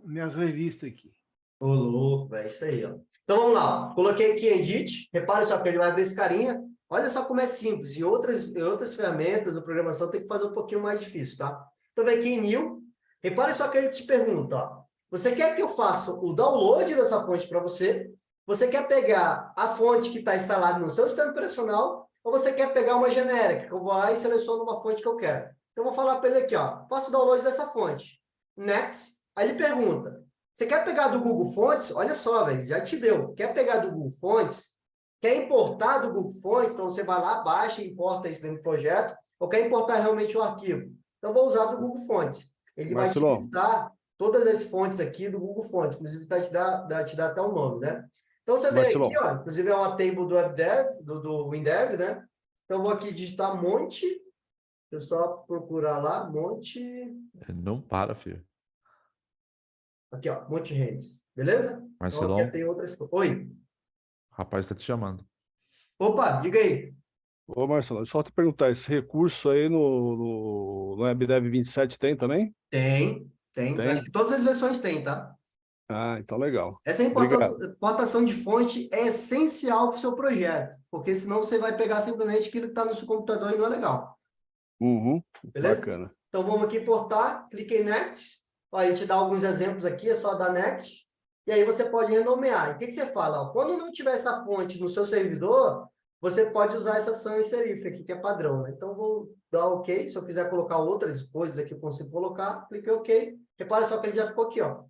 minhas revistas aqui. Ô, louco, velho, isso aí, ó. Então vamos lá, ó. Coloquei aqui em Edit, repare só que ele vai abrir esse carinha. Olha só como é simples. E outras ferramentas de programação tem que fazer um pouquinho mais difícil, tá? Então vem aqui em New, repare só que ele te pergunta, ó. Você quer que eu faça o download dessa fonte para você? Você quer pegar a fonte que está instalada no seu sistema operacional? Ou você quer pegar uma genérica, que eu vou lá e seleciono uma fonte que eu quero? Então eu vou falar para ele aqui, ó. Faço o download dessa fonte. Next. Aí ele pergunta. Você quer pegar do Google Fontes? Olha só, velho, já te deu. Quer pegar do Google Fontes? Quer importar do Google Fontes? Então, você vai lá, baixa e importa isso dentro do projeto. Ou quer importar realmente o arquivo? Então, vou usar do Google Fontes. Ele vai te listar todas as fontes aqui do Google Fontes. Inclusive, vai te dar até o nome, né? Então, você vem aqui, ó. Inclusive, é uma table do WebDev, do WinDev, né? Então, eu vou aqui digitar Monte. Deixa eu só procurar lá, Monte... Não para, filho. Aqui, ó, Monte Reis. Beleza? Marcelão. Então, tem outras... Oi. O rapaz está te chamando. Opa, diga aí. Ô, Marcelo, só te perguntar, esse recurso aí no WebDev 27 tem também? Tem. Acho que todas as versões têm, tá? Ah, então legal. Essa importação de fonte é essencial para o seu projeto, porque senão você vai pegar simplesmente aquilo que está no seu computador e não é legal. Uhum, Beleza? bacana. Então, vamos aqui importar, cliquei em Next. Ó, a gente dá alguns exemplos aqui, é só dar Next. E aí você pode renomear. E o que você fala? Ó, quando não tiver essa fonte no seu servidor, você pode usar essa sans serif aqui, que é padrão, né? Então, vou dar OK. Se eu quiser colocar outras coisas aqui, eu consigo colocar. Cliquei OK. Repara só que ele já ficou aqui, ó.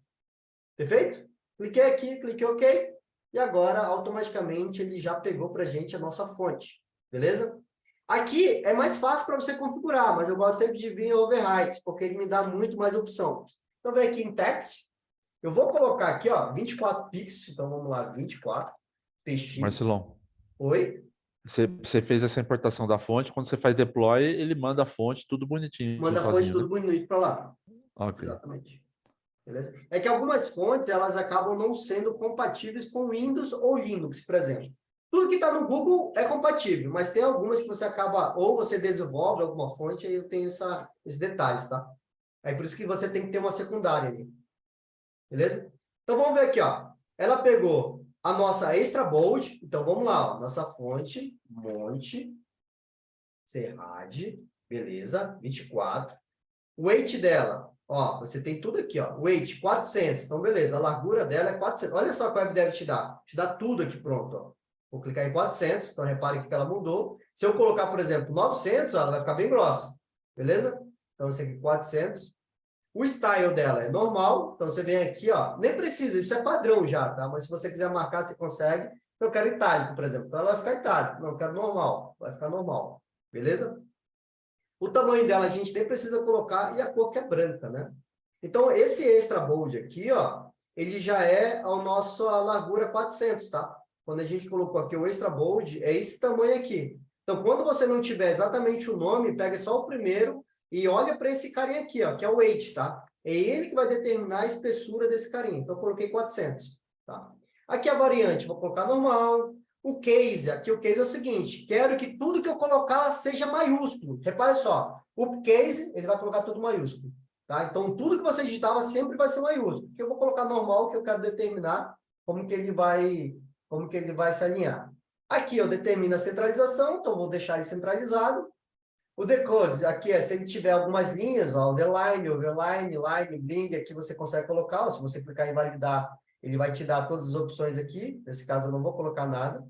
Perfeito? Cliquei aqui, cliquei OK. E agora, automaticamente, ele já pegou para a gente a nossa fonte. Beleza? Aqui é mais fácil para você configurar, mas eu gosto sempre de vir em overrides, porque ele me dá muito mais opção. Então, vem aqui em Text. Eu vou colocar aqui, ó, 24 pixels. Então, vamos lá, 24 px. Marcelão. Oi? Você fez essa importação da fonte, quando você faz deploy, ele manda a fonte tudo bonitinho. Manda a fonte tudo bonito para lá. Ok. Exatamente. Beleza? É que algumas fontes, elas acabam não sendo compatíveis com Windows ou Linux, por exemplo. Tudo que está no Google é compatível, mas tem algumas que você acaba, ou você desenvolve alguma fonte, aí tem esses detalhes, tá? É por isso que você tem que ter uma secundária ali. Beleza? Então, vamos ver aqui, ó. Ela pegou a nossa extra bold. Então, vamos lá, ó. Nossa fonte, Monte, Serrade, beleza, 24. O weight dela, ó, você tem tudo aqui, ó. Weight, 400. Então, beleza, a largura dela é 400. Olha só qual deve te dar. Te dá tudo aqui pronto, ó. Vou clicar em 400, então repare que ela mudou. Se eu colocar, por exemplo, 900, ó, ela vai ficar bem grossa. Beleza? Então, esse aqui, 400. O style dela é normal, então você vem aqui, ó, nem precisa, isso é padrão já, tá? Mas se você quiser marcar, você consegue. Então, eu quero itálico, por exemplo. Então, ela vai ficar itálico. Não, eu quero normal. Vai ficar normal. Beleza? O tamanho dela a gente nem precisa colocar e a cor que é branca, né? Então, esse extra bold aqui, ó, ele já é a nossa largura 400, tá? Quando a gente colocou aqui o extra bold, é esse tamanho aqui. Então, quando você não tiver exatamente o nome, pega só o primeiro e olha para esse carinha aqui, ó, que é o weight, tá? É ele que vai determinar a espessura desse carinha. Então, eu coloquei 400, tá? Aqui a variante, vou colocar normal. O case, aqui o case é o seguinte, quero que tudo que eu colocar seja maiúsculo. Repare só, o case, ele vai colocar tudo maiúsculo, tá? Então, tudo que você digitava sempre vai ser maiúsculo. Eu vou colocar normal, que eu quero determinar como que ele vai se alinhar. Aqui eu determino a centralização, então eu vou deixar ele centralizado. O decode, aqui é se ele tiver algumas linhas, ó, underline, overline, line, bling, aqui você consegue colocar, ó, se você clicar em validar, ele vai te dar todas as opções aqui. Nesse caso, eu não vou colocar nada.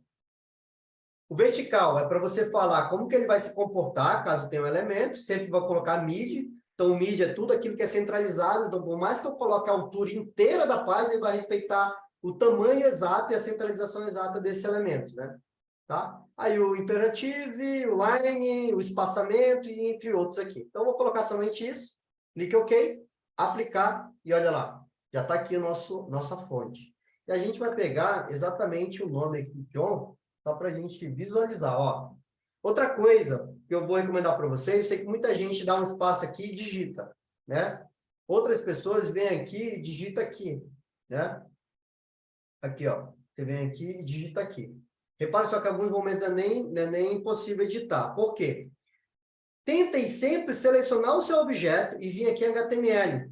O vertical é para você falar como que ele vai se comportar, caso tenha um elemento. Sempre vou colocar mid. Então, o mid é tudo aquilo que é centralizado. Então, por mais que eu coloque a altura inteira da página, ele vai respeitar o tamanho exato e a centralização exata desse elemento, né? Tá? Aí o imperative, o line, o espaçamento e entre outros aqui. Então, eu vou colocar somente isso. Clique OK, aplicar e olha lá. Já está aqui nossa fonte. E a gente vai pegar exatamente o nome aqui, John, só para a gente visualizar. Ó. Outra coisa que eu vou recomendar para vocês, eu sei que muita gente dá um espaço aqui e digita, né? Outras pessoas vêm aqui e digita aqui, né? Aqui, ó. Você vem aqui e digita aqui. Repare só que em alguns momentos é nem possível editar. Por quê? Tentem sempre selecionar o seu objeto e vir aqui em HTML.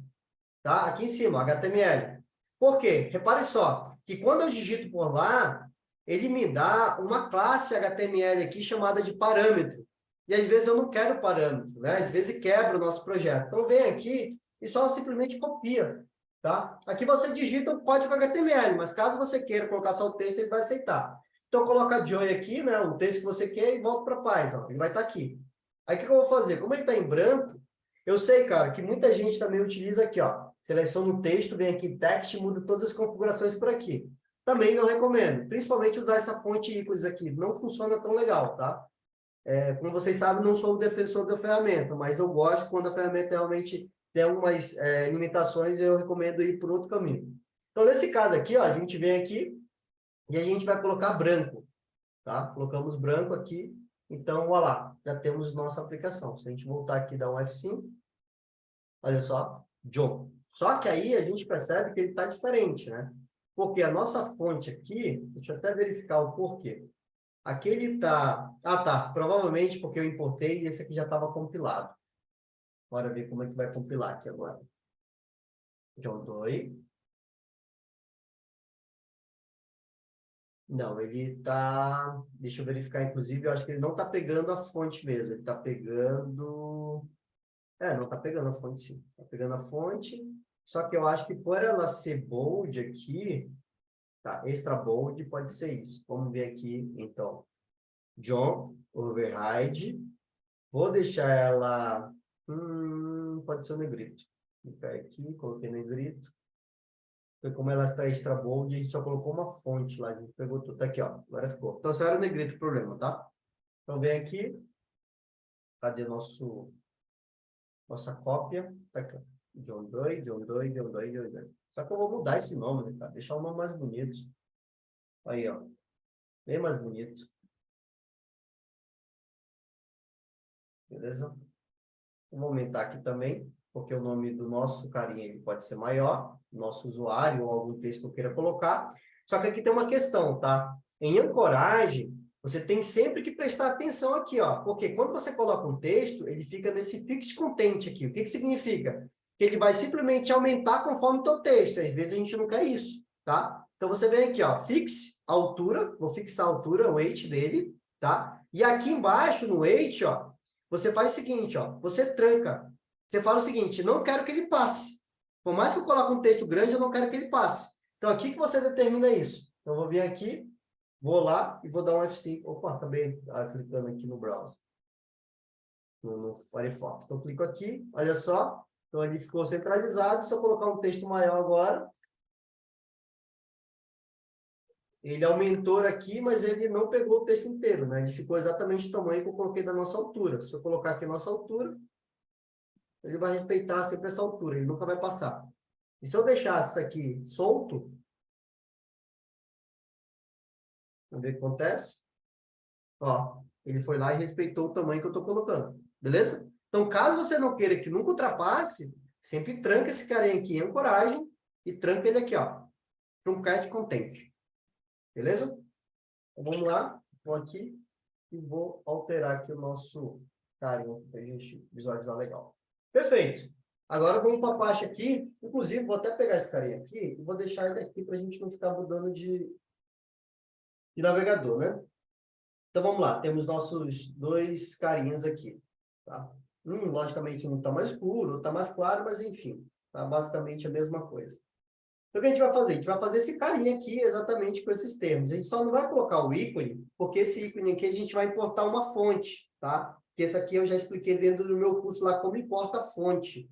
Tá? Aqui em cima, HTML. Por quê? Repare só, que quando eu digito por lá, ele me dá uma classe HTML aqui chamada de parâmetro. E às vezes eu não quero parâmetro, né? Às vezes quebra o nosso projeto. Então vem aqui e só simplesmente copia. Tá? Aqui você digita o código HTML, mas caso você queira colocar só o texto, ele vai aceitar. Então coloca Joy aqui, né? O texto que você quer e volta para a página. Ele vai estar aqui. Aí o que eu vou fazer? Como ele está em branco, eu sei, cara, que muita gente também utiliza aqui, ó. Seleciona o texto, vem aqui em text e muda todas as configurações por aqui. Também não recomendo. Principalmente usar essa fonte ícones aqui. Não funciona tão legal, tá? Como vocês sabem, não sou o defensor da ferramenta, mas eu gosto quando a ferramenta realmente tem algumas limitações, eu recomendo ir por outro caminho. Então, nesse caso aqui, ó, a gente vem aqui e a gente vai colocar branco, tá? Colocamos branco aqui. Então, olha lá, já temos nossa aplicação. Se a gente voltar aqui e dar um F5, olha só, John. Só que aí a gente percebe que ele está diferente, né? Porque a nossa fonte aqui, deixa eu até verificar o porquê. Aqui ele está... Ah, tá. Provavelmente porque eu importei e esse aqui já estava compilado. Bora ver como é que vai compilar aqui agora. John Doe. Não, ele está... Deixa eu verificar, inclusive, eu acho que ele não está pegando a fonte mesmo. Ele está pegando... não está pegando a fonte, sim. Está pegando a fonte, só que eu acho que por ela ser bold aqui, tá? Extra bold pode ser isso. Vamos ver aqui, então. John, override. Vou deixar ela... pode ser o negrito. Vou clicar aqui, coloquei negrito. Porque como ela está extra bold, a gente só colocou uma fonte lá. A gente pegou tudo. Tá aqui, ó. Agora ficou. Então, só era o negrito o problema, tá? Então, vem aqui. Cadê nossa cópia? Tá aqui, ó. John Doe, John Doe, John Doe, John Doe. Só que eu vou mudar esse nome, né, cara? Deixar o nome mais bonito. Aí, ó. Bem mais bonito. Beleza? Vou aumentar aqui também, porque o nome do nosso carinha ele pode ser maior, nosso usuário ou algum texto que eu queira colocar. Só que aqui tem uma questão, tá? Em ancoragem, você tem sempre que prestar atenção aqui, ó. Porque quando você coloca um texto, ele fica nesse fixed content aqui. O que que significa? Que ele vai simplesmente aumentar conforme o teu texto. Às vezes a gente não quer isso, tá? Então você vem aqui, ó, fixe a altura, vou fixar a altura, o weight dele, tá? E aqui embaixo, no weight, ó, você faz o seguinte, ó, você tranca. Você fala o seguinte, não quero que ele passe. Por mais que eu coloque um texto grande, eu não quero que ele passe. Então, aqui que você determina isso. Então, eu vou vir aqui, vou lá e vou dar um F5. Opa, acabei clicando aqui no browser. No Firefox. Então, eu clico aqui, olha só. Então, ele ficou centralizado. Se eu colocar um texto maior agora, ele aumentou aqui, mas ele não pegou o texto inteiro, né? Ele ficou exatamente o tamanho que eu coloquei da nossa altura. Se eu colocar aqui a nossa altura, ele vai respeitar sempre essa altura, ele nunca vai passar. E se eu deixar isso aqui solto, vamos ver o que acontece. Ó, ele foi lá e respeitou o tamanho que eu estou colocando. Beleza? Então, caso você não queira que nunca ultrapasse, sempre tranca esse carinha aqui em ancoragem e tranca ele aqui, ó. Truncat content. Beleza? Então, vamos lá. Vou aqui e vou alterar aqui o nosso carinha para a gente visualizar legal. Perfeito. Agora vamos para a parte aqui. Inclusive, vou até pegar esse carinha aqui e vou deixar ele aqui para a gente não ficar mudando de navegador, né? Então, vamos lá. Temos nossos dois carinhas aqui. Tá? Logicamente, um está mais escuro, outro está mais claro, mas enfim. Tá basicamente a mesma coisa. Então, o que a gente vai fazer? A gente vai fazer esse carinha aqui exatamente com esses termos. A gente só não vai colocar o ícone, porque esse ícone aqui a gente vai importar uma fonte, tá? Que esse aqui eu já expliquei dentro do meu curso lá como importa a fonte.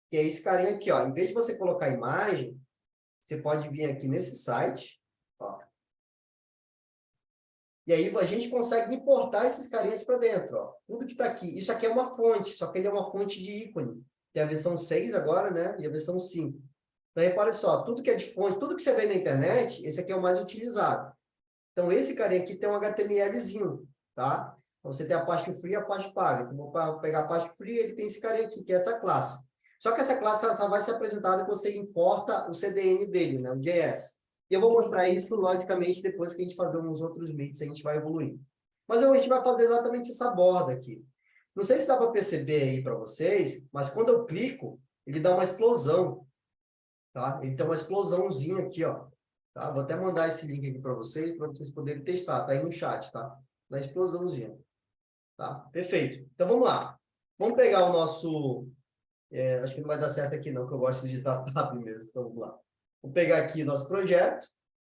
Que é esse carinha aqui, ó. Em vez de você colocar imagem, você pode vir aqui nesse site, ó. E aí a gente consegue importar esses carinhas para dentro, ó. Tudo que está aqui. Isso aqui é uma fonte, só que ele é uma fonte de ícone. Tem a versão 6 agora, né? E a versão 5. Então, repare só, tudo que é de fonte, tudo que você vê na internet, esse aqui é o mais utilizado. Então, esse carinha aqui tem um HTMLzinho, tá? Então, você tem a parte free e a parte paga. Então, vou pegar a parte free, ele tem esse carinha aqui, que é essa classe. Só que essa classe só vai ser apresentada quando você importa o CDN dele, né? O JS. E eu vou mostrar isso, logicamente, depois que a gente fazer uns outros meets, a gente vai evoluir. Mas a gente vai fazer exatamente essa borda aqui. Não sei se dá para perceber aí para vocês, mas quando eu clico, ele dá uma explosão. Tá? Ele tem uma explosãozinha aqui, ó. Tá? Vou até mandar esse link aqui para vocês poderem testar. Tá aí no chat, tá? Da explosãozinha. Tá? Perfeito. Então, vamos lá. Vamos pegar o nosso... acho que não vai dar certo aqui, não, que eu gosto de digitar tab mesmo. Então, vamos lá. Vou pegar aqui nosso projeto.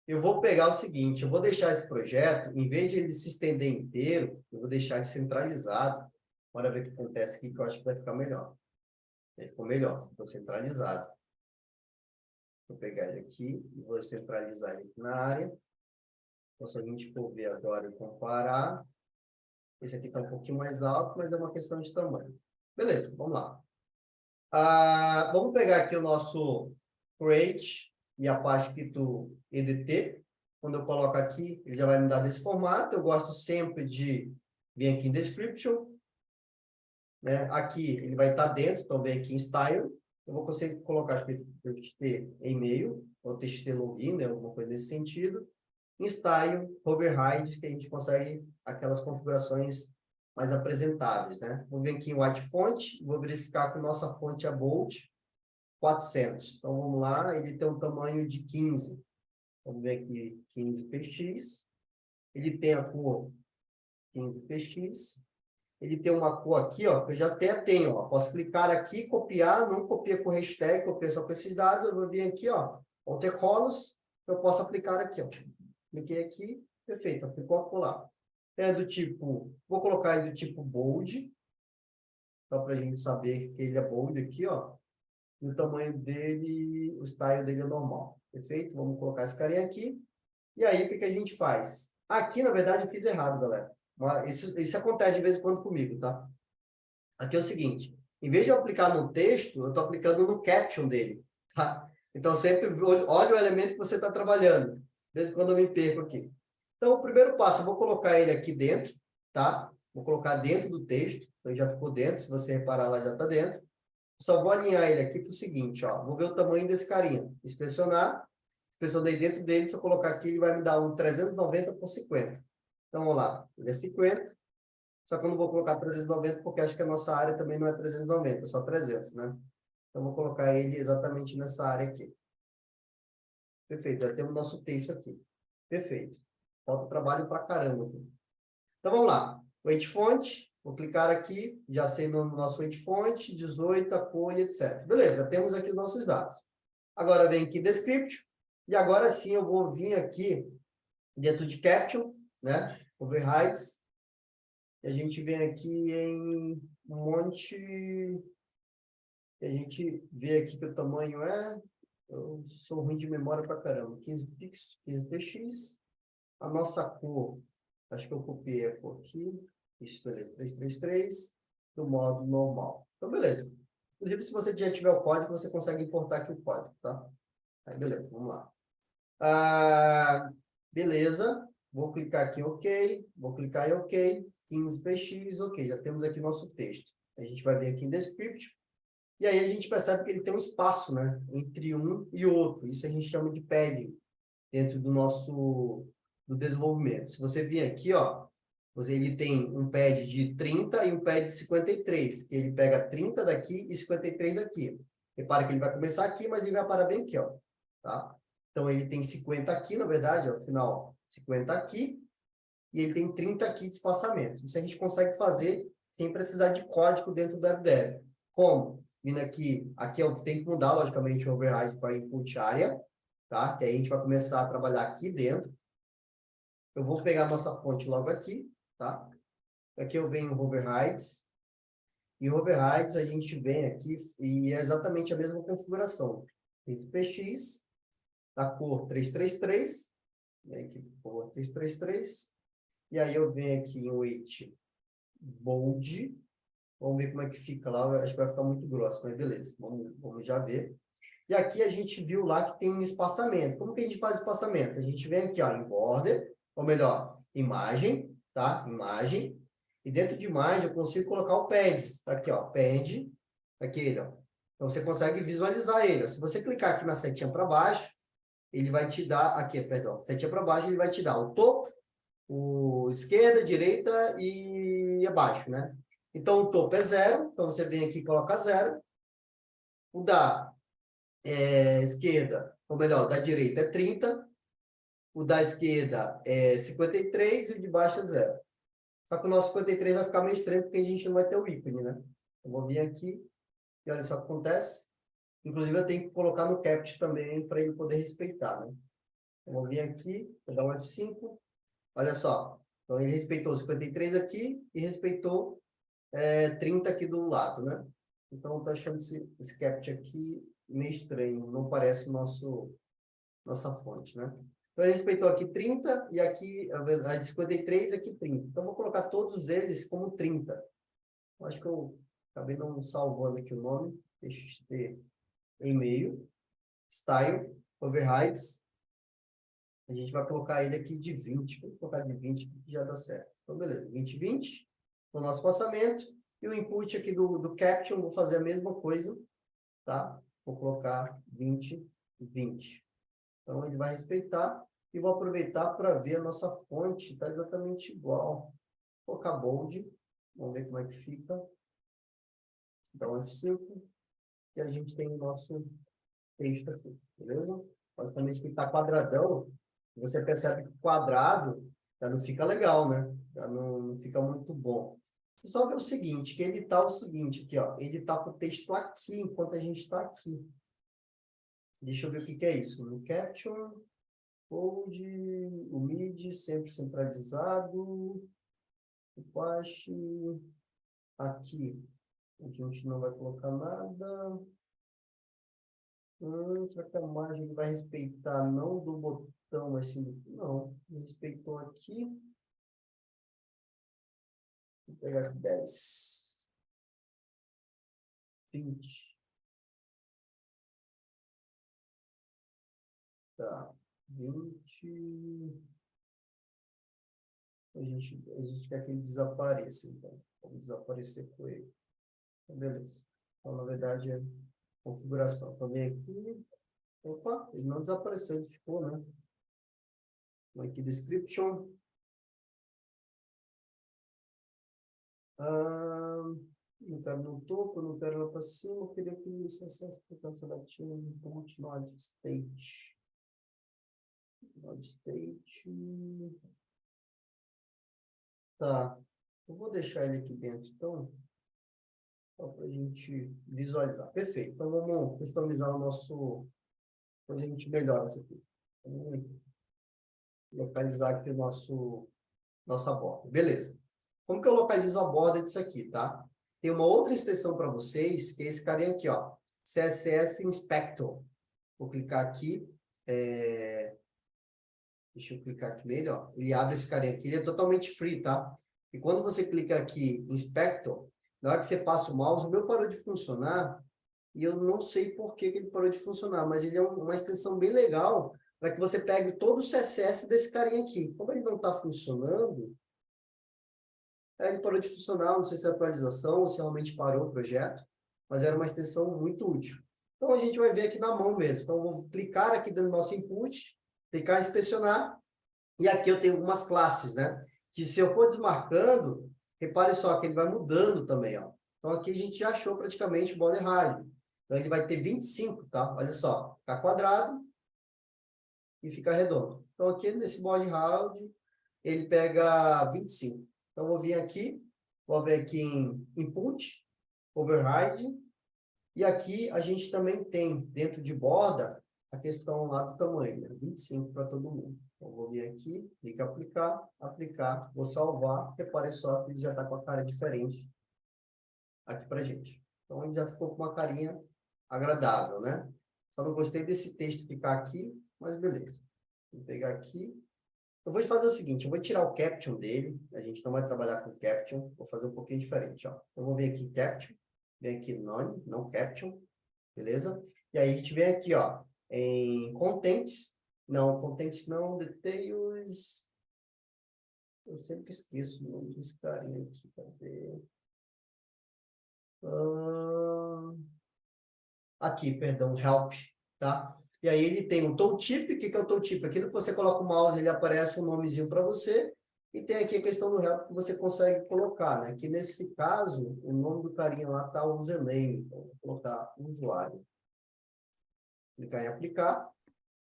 Eu vou pegar o seguinte, eu vou deixar esse projeto, em vez de ele se estender inteiro, eu vou deixar ele centralizado. Bora ver o que acontece aqui, que eu acho que vai ficar melhor. Ele ficou melhor, ficou centralizado. Vou pegar ele aqui e vou centralizar ele aqui na área. Então, se a gente for ver agora e comparar, esse aqui está um pouquinho mais alto, mas é uma questão de tamanho. Beleza, vamos lá. Vamos pegar aqui o nosso create e a parte aqui do EDT. Quando eu coloco aqui, ele já vai me dar desse formato. Eu gosto sempre de vir aqui em description. Né? Aqui ele vai estar dentro, então vem aqui em style. Eu vou conseguir colocar aqui TXT e-mail, ou TXT login, né? Alguma coisa nesse sentido. Em style, override, que a gente consegue aquelas configurações mais apresentáveis, né? Vou vir aqui em white font, vou verificar que nossa fonte é bold 400. Então, vamos lá, ele tem um tamanho de 15. Vamos ver aqui, 15 px. Ele tem a cor 15 px. Ele tem uma cor aqui, ó, que eu já até tenho, ó. Posso clicar aqui, copiar, não copia com hashtag, copia só com esses dados. Eu vou vir aqui, ó, watercolors, eu posso aplicar aqui, ó. Cliquei aqui, perfeito, aplicou a colar. É do tipo, vou colocar ele do tipo bold, só para a gente saber que ele é bold aqui, ó. E o tamanho dele, o style dele é normal. Perfeito? Vamos colocar esse carinha aqui. E aí, o que a gente faz? Aqui, na verdade, eu fiz errado, galera. Isso acontece de vez em quando comigo, tá? Aqui é o seguinte, em vez de eu aplicar no texto, eu estou aplicando no caption dele, tá? Então, sempre olha o elemento que você está trabalhando. De vez em quando eu me perco aqui. Então, o primeiro passo, eu vou colocar ele aqui dentro, tá? Vou colocar dentro do texto. Então, já ficou dentro. Se você reparar lá, já está dentro. Só vou alinhar ele aqui para o seguinte, ó. Vou ver o tamanho desse carinha. Inspecionar. Inspecionei dentro dele. Se eu colocar aqui, ele vai me dar um 390 por 50. Então, vamos lá. Ele é 50. Só que eu não vou colocar 390, porque acho que a nossa área também não é 390, é só 300, né? Então, vou colocar ele exatamente nessa área aqui. Perfeito. Já temos o nosso texto aqui. Perfeito. Falta trabalho pra caramba aqui. Então, vamos lá. Weight font. Vou clicar aqui. Já sei no nosso weight font, 18, a cor e etc. Beleza, já temos aqui os nossos dados. Agora, vem aqui description. E agora sim, eu vou vir aqui dentro de caption, né? Overrides. E a gente vem aqui em um monte... E a gente vê aqui que o tamanho é... Eu sou ruim de memória pra caramba. 15 px. A nossa cor, acho que eu copiei a cor aqui. Isso, beleza. 333, do modo normal. Então, beleza. Inclusive, se você já tiver o código, você consegue importar aqui o código, tá? Aí, beleza, vamos lá. Beleza. Vou clicar aqui em OK. Vou clicar em OK. 15px, OK. Já temos aqui nosso texto. A gente vai vir aqui em description. E aí a gente percebe que ele tem um espaço, né? Entre um e outro. Isso a gente chama de padding dentro do nosso do desenvolvimento. Se você vir aqui, ó, ele tem um pad de 30 e um pad de 53. Ele pega 30 daqui e 53 daqui. Repara que ele vai começar aqui, mas ele vai parar bem aqui, ó. Tá? Então, ele tem 50 aqui, na verdade, ó, final 50 aqui, e ele tem 30 aqui de espaçamento. Isso a gente consegue fazer sem precisar de código dentro do WebDev. Como? Vindo aqui eu tenho que mudar, logicamente, o override para input área. tá? Que aí a gente vai começar a trabalhar aqui dentro. Eu vou pegar a nossa fonte logo aqui, tá? Aqui eu venho em Overrides. Em Overrides a gente vem aqui e é exatamente a mesma configuração. Feito PX, a cor 333, vem aqui cor 333, e aí eu venho aqui em Weight Bold. Vamos ver como é que fica lá. Eu acho que vai ficar muito grosso, mas beleza. Vamos já ver. E aqui a gente viu lá que tem um espaçamento. Como que a gente faz o espaçamento? A gente vem aqui, ó, em border, ou melhor, imagem, tá? Imagem. E dentro de imagem eu consigo colocar o pads. Tá aqui, ó, pad. Aqui ele, ó. Então você consegue visualizar ele. Ó. Se você clicar aqui na setinha para baixo, ele vai te dar, aqui, perdão, setinha para baixo, ele vai te dar o topo, o esquerda, direita e abaixo, né? Então, o topo é 0, então você vem aqui e coloca 0. O da esquerda, ou melhor, da direita é 30. O da esquerda é 53 e o de baixo é 0. Só que o nosso 53 vai ficar meio estranho porque a gente não vai ter o ícone, né? Eu vou vir aqui e olha só o que acontece. Inclusive, eu tenho que colocar no Captcha também para ele poder respeitar, né? Eu vou vir aqui, vou dar um F5. Olha só. Então, ele respeitou o 53 aqui e respeitou 30 aqui do lado, né? Então, eu estou achando esse Captcha aqui meio estranho. Não parece nossa fonte, né? Então, ele respeitou aqui 30 e aqui, a de 53 aqui 30. Então, eu vou colocar todos eles como 30. Eu acho que eu acabei não salvando aqui o nome. Deixa eu ter e-mail, style, overrides. A gente vai colocar ele aqui de 20. Vou colocar de 20 que já dá certo. Então, beleza. 20, 20. O nosso passamento. E o input aqui do Caption, vou fazer a mesma coisa, tá? Vou colocar 20, 20. Então, ele vai respeitar. E vou aproveitar para ver a nossa fonte. Está exatamente igual. Vou colocar bold. Vamos ver como é que fica. Dá um F5. E a gente tem o nosso texto aqui, beleza? Basicamente, que está quadradão, você percebe que o quadrado já não fica legal, né? Já não fica muito bom. Só ver o seguinte, que ele está o seguinte aqui, ó. Ele está com o texto aqui, enquanto a gente está aqui. Deixa eu ver o que é isso. No Caption, Code, o MIDI, sempre centralizado. O Apache, aqui. A gente não vai colocar nada. Será que a margem vai respeitar não do botão, mas sim do... Não, respeitou aqui. Vou pegar 10. 20. Tá. 20. A gente quer que ele desapareça, então. Vamos desaparecer com ele. Então, beleza. Então, na verdade, é configuração. Então, vem aqui. Opa, ele não desapareceu, ele ficou, né? Vamos aqui, description. Não quero no topo, não quero lá para cima. Eu queria que ele acesso para o cancelativo input node state. Node state. Tá. Eu vou deixar ele aqui dentro, então. Só para a gente visualizar. Perfeito. Então, vamos customizar o nosso... Depois a gente melhora isso aqui. Vamos localizar aqui nossa borda. Beleza. Como que eu localizo a borda disso aqui, tá? Tem uma outra extensão para vocês, que é esse carinha aqui, ó. CSS Inspector. Vou clicar aqui. Deixa eu clicar aqui nele, ó. Ele abre esse carinha aqui. Ele é totalmente free, tá? E quando você clica aqui em Inspector, na hora que você passa o mouse, o meu parou de funcionar. E eu não sei por que ele parou de funcionar, mas ele é uma extensão bem legal para que você pegue todo o CSS desse carinha aqui. Como ele não está funcionando, ele parou de funcionar, não sei se é atualização ou se realmente parou o projeto, mas era uma extensão muito útil. Então, a gente vai ver aqui na mão mesmo. Então, eu vou clicar aqui dentro do nosso input, clicar em inspecionar, e aqui eu tenho algumas classes, né? Que se eu for desmarcando, repare só que ele vai mudando também, ó. Então, aqui a gente já achou praticamente o border radius. Então, ele vai ter 25, tá? Olha só, ficar quadrado e fica redondo. Então, aqui nesse border radius, ele pega 25. Então, vou vir aqui, vou ver aqui em Input, Override, e aqui a gente também tem, dentro de borda, a questão lá do tamanho, né? 25 para todo mundo. Então, vou vir aqui, clica aplicar, aplicar, vou salvar, repare só que ele já está com a cara diferente aqui para gente. Então, ele já ficou com uma carinha agradável, né? Só não gostei desse texto ficar aqui, mas beleza. Vou pegar aqui. Eu vou fazer o seguinte, eu vou tirar o caption dele, a gente não vai trabalhar com caption, vou fazer um pouquinho diferente, ó. Eu vou vir aqui caption, vem aqui none, não caption, beleza? E aí a gente vem aqui, ó, em contents não, details, eu sempre esqueço o nome desse carinha aqui, cadê? Aqui, perdão, help, tá? E aí ele tem um tooltip, o que é o tooltip? Aquilo que você coloca o mouse, ele aparece um nomezinho para você, e tem aqui a questão do help que você consegue colocar, né? Que nesse caso, o nome do carinha lá está o username, então vou colocar usuário. Clicar em aplicar,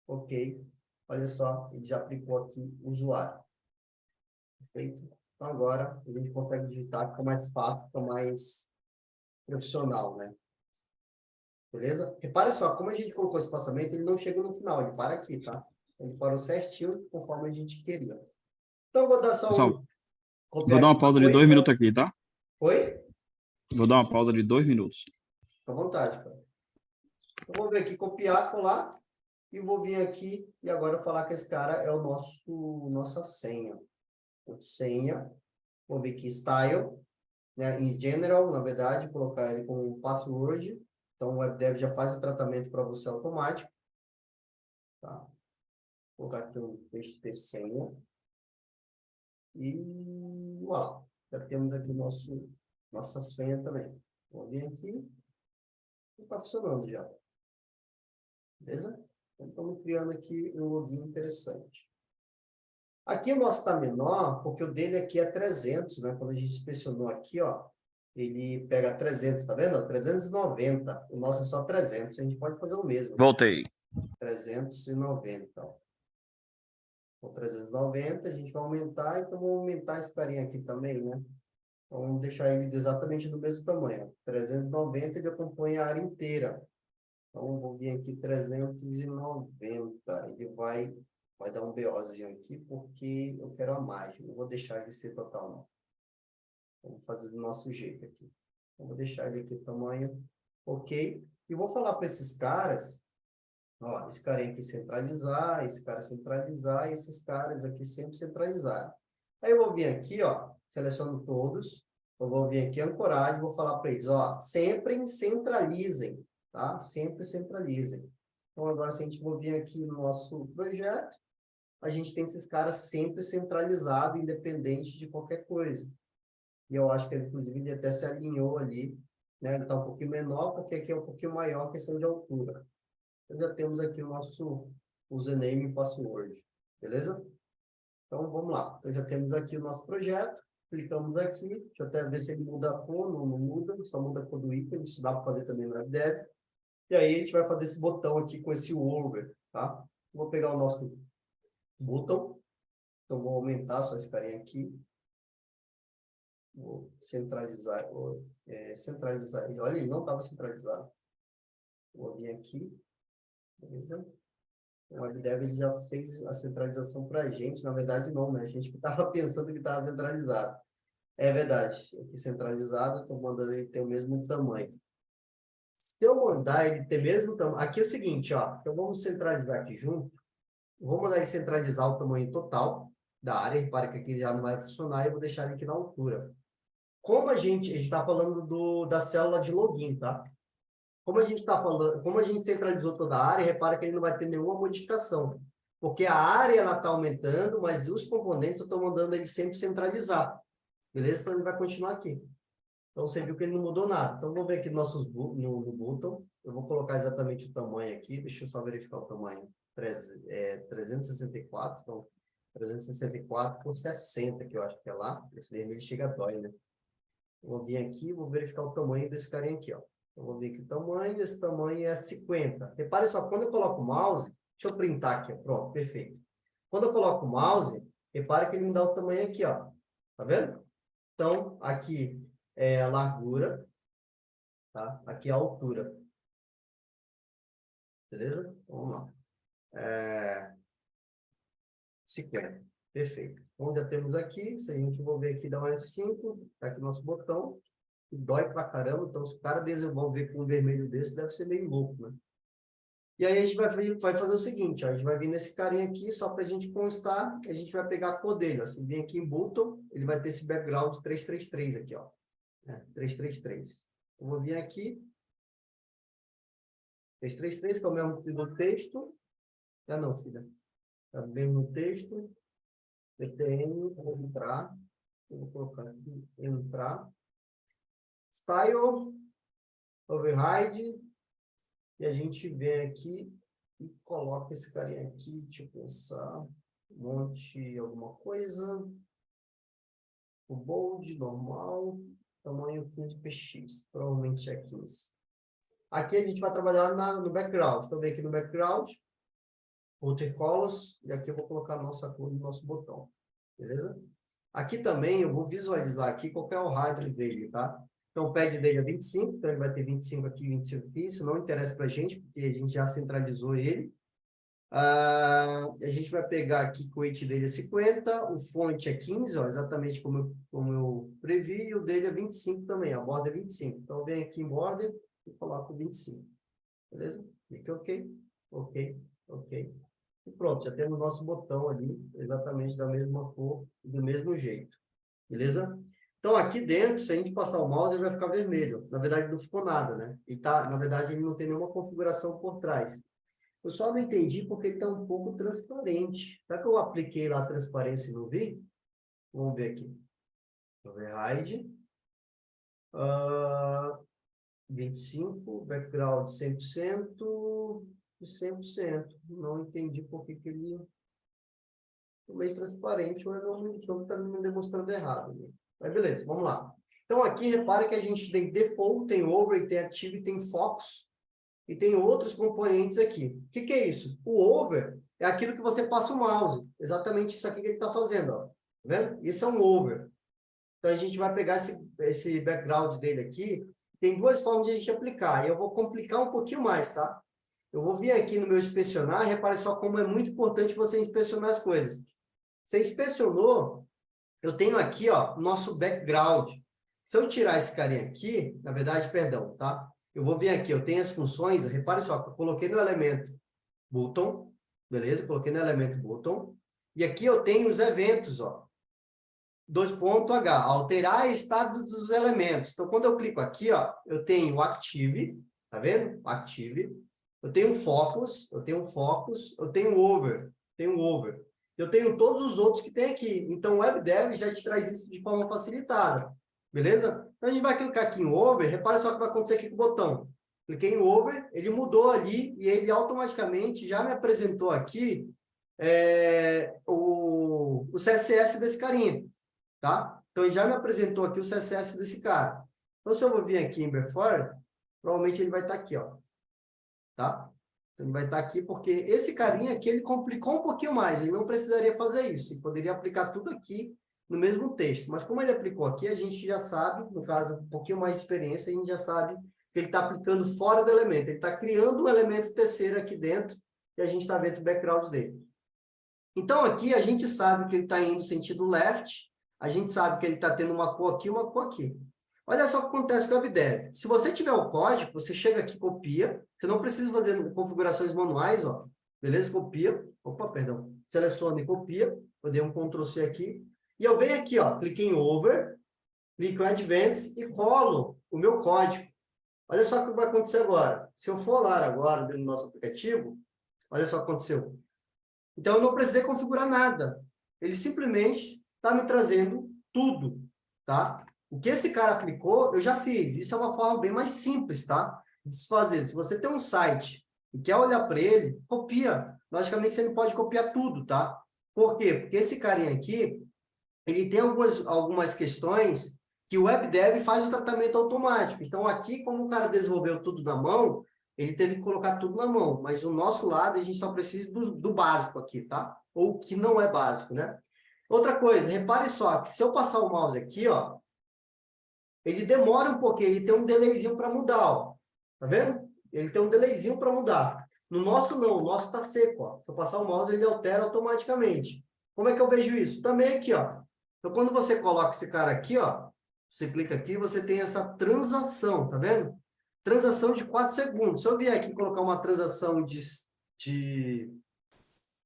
ok. Olha só, ele já aplicou aqui o usuário. Perfeito? Então agora a gente consegue digitar, fica mais fácil, fica mais profissional, né? Beleza? Repare só, como a gente colocou esse espaçamento, ele não chega no final, ele para aqui, tá? Ele parou certinho, conforme a gente queria. Então, eu vou dar só Pessoal, um... vou dar uma pausa de 2 minutos aqui, tá? Oi? Vou dar uma pausa de 2 minutos. Fica à vontade, cara. Eu vou vir aqui, copiar, colar, e vou vir aqui, e agora falar que esse cara é o nossa senha. Senha, vou vir aqui, style, né? Em general, na verdade, colocar ele como password. Então, o WebDev já faz o tratamento para você automático. Tá? Vou colocar aqui um texto senha. E, uau, já temos aqui nossa senha também. Vou vir aqui. E está funcionando já. Beleza? Então, estamos criando aqui um login interessante. Aqui o nosso está menor, porque o dele aqui é 300, né? Quando a gente inspecionou aqui, ó, ele pega 300, tá vendo? 390. O nosso é só 300. A gente pode fazer o mesmo. Voltei. 390. Ó. Com 390, a gente vai aumentar. Então, vamos aumentar esse carinha aqui também, né? Então, vamos deixar ele exatamente do mesmo tamanho. 390, ele acompanha a área inteira. Então, vou vir aqui 390. Ele vai dar um BOzinho aqui, porque eu quero a margem. Não vou deixar ele ser total, não. Vamos fazer do nosso jeito aqui. Eu vou deixar ele aqui tamanho, ok. E vou falar para esses caras, ó, esse cara aqui centralizar, esse cara centralizar, e esses caras aqui sempre centralizar. Aí eu vou vir aqui, ó, seleciono todos, eu vou vir aqui ancoragem, vou falar para eles, ó, sempre centralizem, tá? Sempre centralizem. Então, agora, se a gente for vir aqui no nosso projeto, a gente tem esses caras sempre centralizados, independente de qualquer coisa. E eu acho que, inclusive, ele até se alinhou ali, né? Ele está um pouquinho menor, porque aqui é um pouquinho maior, questão de altura. Então, já temos aqui o nosso username e password, beleza? Então, vamos lá. Então, já temos aqui o nosso projeto, clicamos aqui, deixa eu até ver se ele muda a cor, não muda, só muda a cor do ícone, isso dá para fazer também no WebDev. E aí, a gente vai fazer esse botão aqui com esse over, tá? Vou pegar o nosso botão, então vou aumentar só esse carinha aqui. Vou centralizar, centralizar ele. Olha, ele não estava centralizado. Vou vir aqui, beleza? O WebDev ele já fez a centralização para a gente, na verdade não, né? A gente estava pensando que estava centralizado. É verdade, aqui centralizado, estou mandando ele ter o mesmo tamanho. Se eu mandar ele ter o mesmo tamanho, aqui é o seguinte, ó, então vamos centralizar aqui junto. Vou mandar ele centralizar o tamanho total da área, repare que aqui já não vai funcionar, e eu vou deixar ele aqui na altura. Como a gente está falando da célula de login, tá? Como a gente está falando, como a gente centralizou toda a área, repara que ele não vai ter nenhuma modificação. Porque a área ela está aumentando, mas os componentes eu estou mandando ele sempre centralizar. Beleza? Então ele vai continuar aqui. Então você viu que ele não mudou nada. Então vou ver aqui no botão. Eu vou colocar exatamente o tamanho aqui. Deixa eu só verificar o tamanho. 364. Então 364 por 60, que eu acho que é lá. Esse vermelho chega a dói, né? Vou vir aqui, vou verificar o tamanho desse carinha aqui, ó. Eu vou ver que o tamanho, esse tamanho é 50. Repare só, quando eu coloco o mouse, deixa eu printar aqui, ó. Pronto, perfeito. Quando eu coloco o mouse, repare que ele me dá o tamanho aqui, ó. Tá vendo? Então, aqui é a largura, tá? Aqui é a altura. Beleza? Vamos lá. 50. Perfeito. Então, já temos aqui, se a gente envolver aqui, dá um F5, tá aqui o nosso botão, que dói pra caramba, então se o cara desenvolver com um vermelho desse, deve ser meio louco, né? E aí a gente vai fazer o seguinte, ó, a gente vai vir nesse carinha aqui, só pra gente constar, que a gente vai pegar a cor dele, ó. Se vir aqui em button, ele vai ter esse background 333 aqui, ó. 333. Eu vou vir aqui, 333, que é o mesmo do texto. Ah, não, filha. Tá bem no texto. PTN, vou entrar. Eu vou colocar aqui, entrar. Style, override. E a gente vem aqui e coloca esse carinha aqui. Deixa eu pensar. Um monte, alguma coisa. O bold, normal. Tamanho 15px. Provavelmente é 15. Aqui a gente vai trabalhar no background. Então, vem aqui no background. Watercolors, e aqui eu vou colocar a nossa cor no nosso botão, beleza? Aqui também eu vou visualizar aqui qual é o rádio dele, tá? Então o pad dele é 25, então ele vai ter 25 aqui, 25 aqui, isso não interessa pra gente, porque a gente já centralizou ele. A gente vai pegar aqui que o weight dele é 50, o fonte é 15, ó, exatamente como eu previ, e o dele é 25 também, a borda é 25. Então eu venho aqui em border e coloco 25, beleza? Clique OK, OK, OK. E pronto, já temos o nosso botão ali, exatamente da mesma cor e do mesmo jeito. Beleza? Então, aqui dentro, se a gente passar o mouse, ele vai ficar vermelho. Na verdade, não ficou nada, né? E tá, na verdade, ele não tem nenhuma configuração por trás. Eu só não entendi porque ele está um pouco transparente. Será que eu apliquei lá a transparência e não vi? Vamos ver aqui. Override. 25, background 100%. De 100%. Não entendi por que ele é meio transparente, mas o jogo está me demonstrando errado. Né? Mas beleza, vamos lá. Então aqui, repara que a gente tem default, tem over, tem active, tem focus e tem outros componentes aqui. O que é isso? O over é aquilo que você passa o mouse. Exatamente isso aqui que ele está fazendo. Ó. Tá vendo? Isso é um over. Então a gente vai pegar esse background dele aqui. Tem duas formas de a gente aplicar. E eu vou complicar um pouquinho mais, tá? Eu vou vir aqui no meu inspecionar, repare só como é muito importante você inspecionar as coisas. Você inspecionou, eu tenho aqui, ó, nosso background. Se eu tirar esse carinha aqui, na verdade, perdão, tá? Eu vou vir aqui, eu tenho as funções, repare só, eu coloquei no elemento button, beleza? Coloquei no elemento button. E aqui eu tenho os eventos, ó. 2.h, alterar estado dos elementos. Então, quando eu clico aqui, ó, eu tenho o active, tá vendo? Active. Eu tenho focus, eu tenho over, eu tenho todos os outros que tem aqui. Então, o WebDev já te traz isso de forma facilitada, beleza? Então, a gente vai clicar aqui em over, repara só o que vai acontecer aqui com o botão. Cliquei em over, ele mudou ali e ele automaticamente já me apresentou aqui o CSS desse carinha, tá? Então, ele já me apresentou aqui o CSS desse cara. Então, se eu vou vir aqui em Before, provavelmente ele vai estar aqui, ó. Tá? Então, ele vai estar aqui porque esse carinha aqui, ele complicou um pouquinho mais, ele não precisaria fazer isso, ele poderia aplicar tudo aqui no mesmo texto, mas como ele aplicou aqui, a gente já sabe, no caso, um pouquinho mais de experiência, a gente já sabe que ele está aplicando fora do elemento, ele está criando um elemento terceiro aqui dentro, e a gente está vendo o background dele. Então, aqui, a gente sabe que ele está indo sentido left, a gente sabe que ele está tendo uma cor aqui e uma cor aqui. Olha só o que acontece com o WebDev. Se você tiver o código, você chega aqui, copia. Você não precisa fazer configurações manuais, ó. Beleza? Copia. Opa, perdão. Seleciona e copia. Eu dei um Ctrl+C aqui. E eu venho aqui, ó. Clique em Over. Clique em Advance e colo o meu código. Olha só o que vai acontecer agora. Se eu for lá agora, dentro do nosso aplicativo, olha só o que aconteceu. Então, eu não precisei configurar nada. Ele simplesmente está me trazendo tudo, tá? O que esse cara aplicou, eu já fiz. Isso é uma forma bem mais simples, tá? De se fazer. Se você tem um site e quer olhar para ele, copia. Logicamente, você não pode copiar tudo, tá? Por quê? Porque esse carinha aqui, ele tem algumas questões que o WebDev faz o tratamento automático. Então, aqui, como o cara desenvolveu tudo na mão, ele teve que colocar tudo na mão. Mas do nosso lado, a gente só precisa do básico aqui, tá? Ou o que não é básico, né? Outra coisa, repare só que se eu passar o mouse aqui, ó, ele demora um pouquinho, ele tem um delayzinho para mudar, ó. Tá vendo? Ele tem um delayzinho para mudar. No nosso não, o nosso está seco, ó. Se eu passar o mouse, ele altera automaticamente. Como é que eu vejo isso? Também aqui, ó. Então, quando você coloca esse cara aqui, ó, você clica aqui, você tem essa transação, tá vendo? Transação de 4 segundos. Se eu vier aqui colocar uma transação de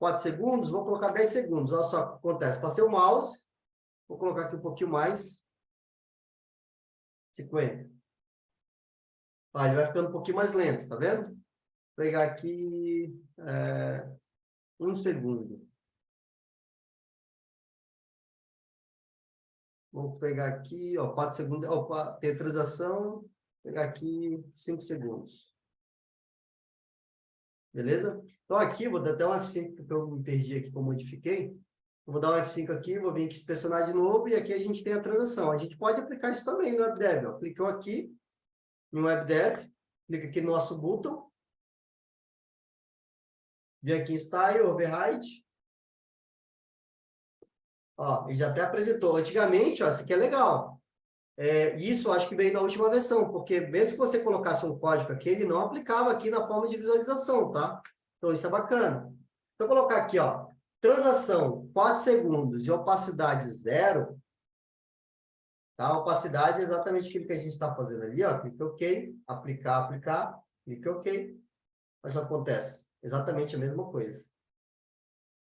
4 segundos, vou colocar 10 segundos. Olha só o que acontece. Passei o mouse, vou colocar aqui um pouquinho mais. 50. Ele vai ficando um pouquinho mais lento, tá vendo? Vou pegar aqui 1 segundo. Vou pegar aqui, ó, 4 segundos. Opa, tem transação. Vou pegar aqui 5 segundos. Beleza? Então, aqui, vou dar até um F5, porque eu me perdi aqui que eu modifiquei. Eu vou dar um F5 aqui, vou vir aqui inspecionar de novo, e aqui a gente tem a transação. A gente pode aplicar isso também no WebDev. Ó. Clicou aqui no WebDev, clica aqui no nosso botão. Vem aqui em Style, Override. Ó, ele já até apresentou. Antigamente, ó, isso aqui é legal. Isso eu acho que veio na última versão, porque mesmo que você colocasse um código aqui, ele não aplicava aqui na forma de visualização, tá? Então, isso é bacana. Se eu colocar aqui, ó, transação 4 segundos e opacidade 0, tá? A opacidade é exatamente aquilo que a gente está fazendo ali, ó. Clique OK, aplicar, clique OK. Mas o que acontece? Exatamente a mesma coisa.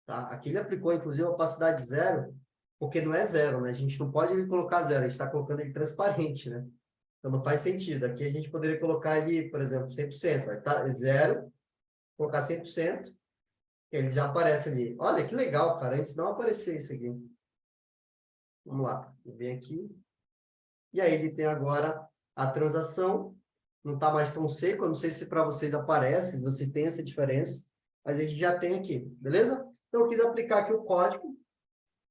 Tá? Aqui ele aplicou, inclusive, a opacidade 0, porque não é 0, né? A gente não pode colocar 0, a gente está colocando ele transparente, né? Então, não faz sentido. Aqui a gente poderia colocar ali, por exemplo, 100%. Vai tá 0, colocar 100%, e ele já aparece ali. Olha, que legal, cara. Antes não aparecia isso aqui. Vamos lá. Vem aqui. E aí ele tem agora a transação. Não está mais tão seco. Eu não sei se para vocês aparece, se você tem essa diferença. Mas a gente já tem aqui. Beleza? Então, eu quis aplicar aqui o código.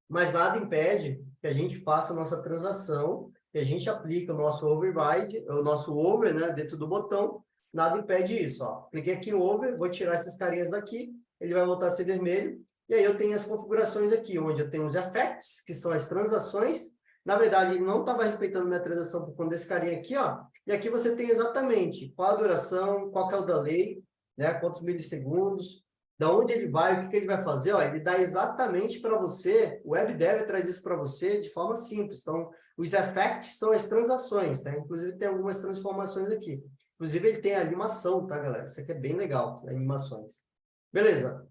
Mas nada impede que a gente faça a nossa transação, que a gente aplique o nosso override, o nosso over, né, dentro do botão. Nada impede isso, ó. Cliquei aqui em over, vou tirar essas carinhas daqui, ele vai voltar a ser vermelho. E aí eu tenho as configurações aqui, onde eu tenho os effects, que são as transações. Na verdade, ele não estava respeitando minha transação por conta desse carinha aqui, ó. E aqui você tem exatamente qual a duração, qual que é o delay, né, quantos milissegundos, da onde ele vai, o que ele vai fazer, ó, ele dá exatamente para você, o WebDev traz isso para você de forma simples. Então, os effects são as transações, tá? Inclusive, tem algumas transformações aqui. Inclusive, ele tem a animação, tá, galera? Isso aqui é bem legal, animações. Beleza.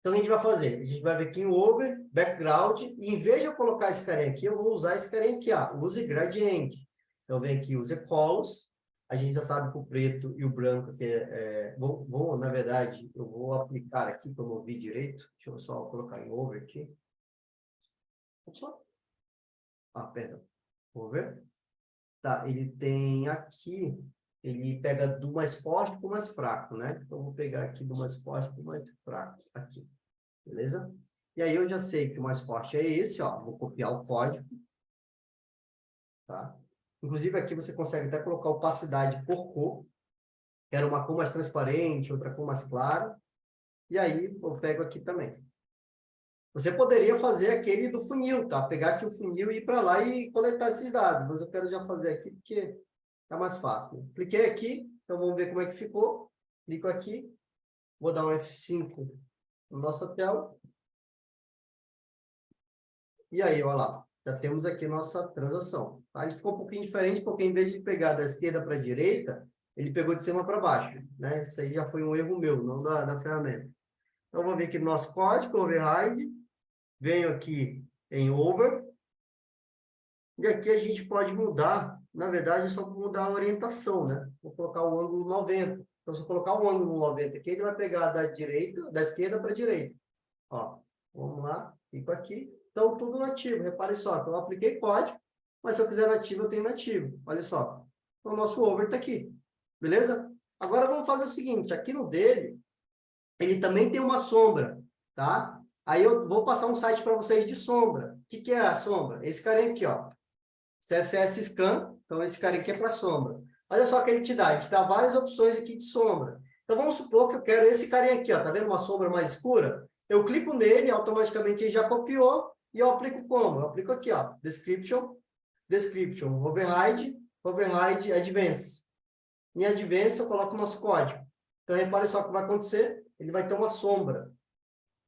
Então, o que a gente vai fazer? A gente vai vir aqui em Over, Background, e em vez de eu colocar esse carinha aqui, eu vou usar esse carinha aqui, ó, Use Gradient. Então, eu venho aqui, Use Colors. A gente já sabe que o preto e o branco, na verdade, eu vou aplicar aqui para eu ouvir direito. Deixa eu só colocar em over aqui. Perdão. Over. Tá, ele tem aqui, ele pega do mais forte para o mais fraco, né? Então, eu vou pegar aqui do mais forte para o mais fraco, aqui. Beleza? E aí, eu já sei que o mais forte é esse, ó. Vou copiar o código. Tá? Inclusive, aqui você consegue até colocar opacidade por cor. Quero uma cor mais transparente, outra cor mais clara. E aí, eu pego aqui também. Você poderia fazer aquele do funil, tá? Pegar aqui o funil e ir para lá e coletar esses dados. Mas eu quero já fazer aqui porque é mais fácil. Né? Cliquei aqui, então vamos ver como é que ficou. Clico aqui. Vou dar um F5 na nossa tela. E aí, olha lá. Já temos aqui nossa transação. Tá? Ele ficou um pouquinho diferente, porque em vez de pegar da esquerda para a direita, ele pegou de cima para baixo. Né? Isso aí já foi um erro meu, não da ferramenta. Então, vou vir aqui no nosso código, override. Venho aqui em over. E aqui a gente pode mudar, na verdade, é só mudar a orientação, né? Vou colocar o ângulo 90. Então, se eu colocar o ângulo 90 aqui, ele vai pegar da esquerda para a direita. Ó, vamos lá, fico aqui. Então, tudo nativo, repare só, então eu apliquei código, mas se eu quiser nativo, eu tenho nativo. Olha só, então o nosso over está aqui, beleza? Agora vamos fazer o seguinte, aqui no dele, ele também tem uma sombra, tá? Aí eu vou passar um site para vocês de sombra. O que é a sombra? Esse carinha aqui, ó. CSS Scan, então esse carinha aqui é para sombra. Olha só o que ele te dá várias opções aqui de sombra. Então vamos supor que eu quero esse carinha aqui, ó, tá vendo uma sombra mais escura? Eu clico nele, automaticamente ele já copiou, e eu aplico como? Eu aplico aqui, ó, Description, Override, Advanced. Em Advanced eu coloco o nosso código. Então, repare só o que vai acontecer. Ele vai ter uma sombra,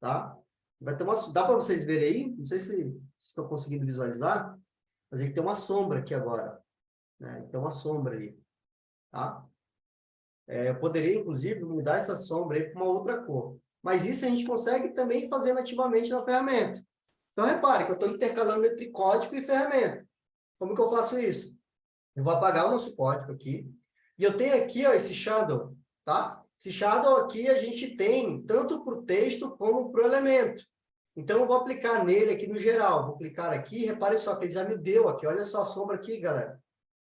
tá? Vai ter dá para vocês verem aí? Não sei se vocês estão conseguindo visualizar, mas ele tem uma sombra aqui agora, né? Tem uma sombra ali, tá? Eu poderia, inclusive, mudar essa sombra aí para uma outra cor. Mas isso a gente consegue também fazer nativamente na ferramenta. Então, repare que eu estou intercalando entre código e ferramenta. Como que eu faço isso? Eu vou apagar o nosso código aqui. E eu tenho aqui, ó, esse shadow, tá? Esse shadow aqui a gente tem tanto para o texto como para o elemento. Então, eu vou aplicar nele aqui no geral. Vou clicar aqui, repare só que ele já me deu aqui. Olha só a sombra aqui, galera.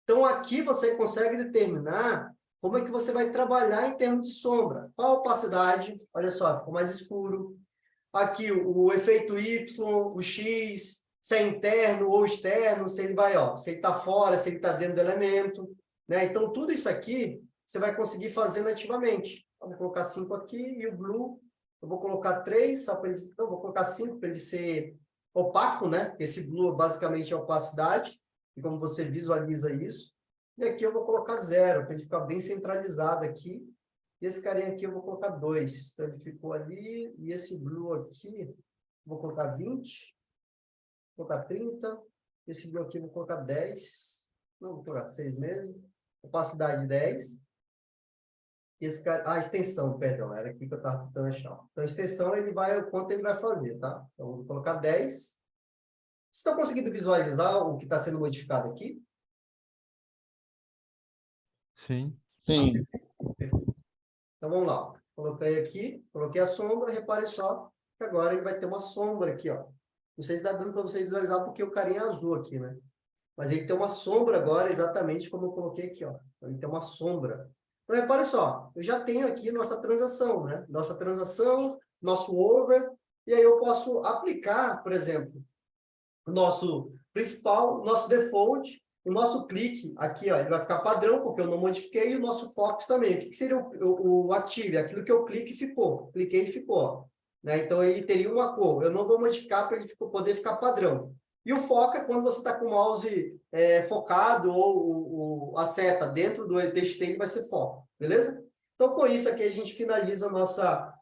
Então, aqui você consegue determinar como é que você vai trabalhar em termos de sombra. Qual a opacidade? Olha só, ficou mais escuro. Aqui o efeito Y, o X, se é interno ou externo, se ele vai, ó, se ele está fora, se ele está dentro do elemento, né? Então, tudo isso aqui você vai conseguir fazer nativamente. Vamos colocar 5 aqui e o blue, eu vou colocar 3, só para ele, não, vou colocar 5 para ele ser opaco, né? Esse blue basicamente é opacidade, e como você visualiza isso. E aqui eu vou colocar 0, para ele ficar bem centralizado aqui. E esse carinha aqui eu vou colocar 2. Então, ele ficou ali. E esse blue aqui, vou colocar 20. Vou colocar 30. Esse blue aqui eu vou colocar 10. Não, vou colocar 6 mesmo. Opacidade 10. Esse cara, a extensão, perdão, era aqui que eu estava tentando achar. Então, a extensão, ele vai, o quanto ele vai fazer, tá? Então, eu vou colocar 10. Vocês estão conseguindo visualizar o que está sendo modificado aqui? Sim. Sim. Então, vamos lá. Coloquei aqui, coloquei a sombra, repare só que agora ele vai ter uma sombra aqui, ó. Não sei se está dando para você visualizar porque o carinha é azul aqui, né? Mas ele tem uma sombra agora, exatamente como eu coloquei aqui, ó. Então, ele tem uma sombra. Então, repare só, eu já tenho aqui nossa transação, né? Nossa transação, nosso over, e aí eu posso aplicar, por exemplo, o nosso principal, nosso default, o nosso clique aqui, ó, ele vai ficar padrão, porque eu não modifiquei, e o nosso focus também. O que seria o active? Aquilo que eu clique ficou. Cliquei e ficou. Ó, né? Então, ele teria uma cor. Eu não vou modificar para ele poder ficar padrão. E o foco é quando você está com o mouse focado ou a seta dentro do TXT, ele vai ser foco. Beleza? Então, com isso aqui, a gente finaliza a nossa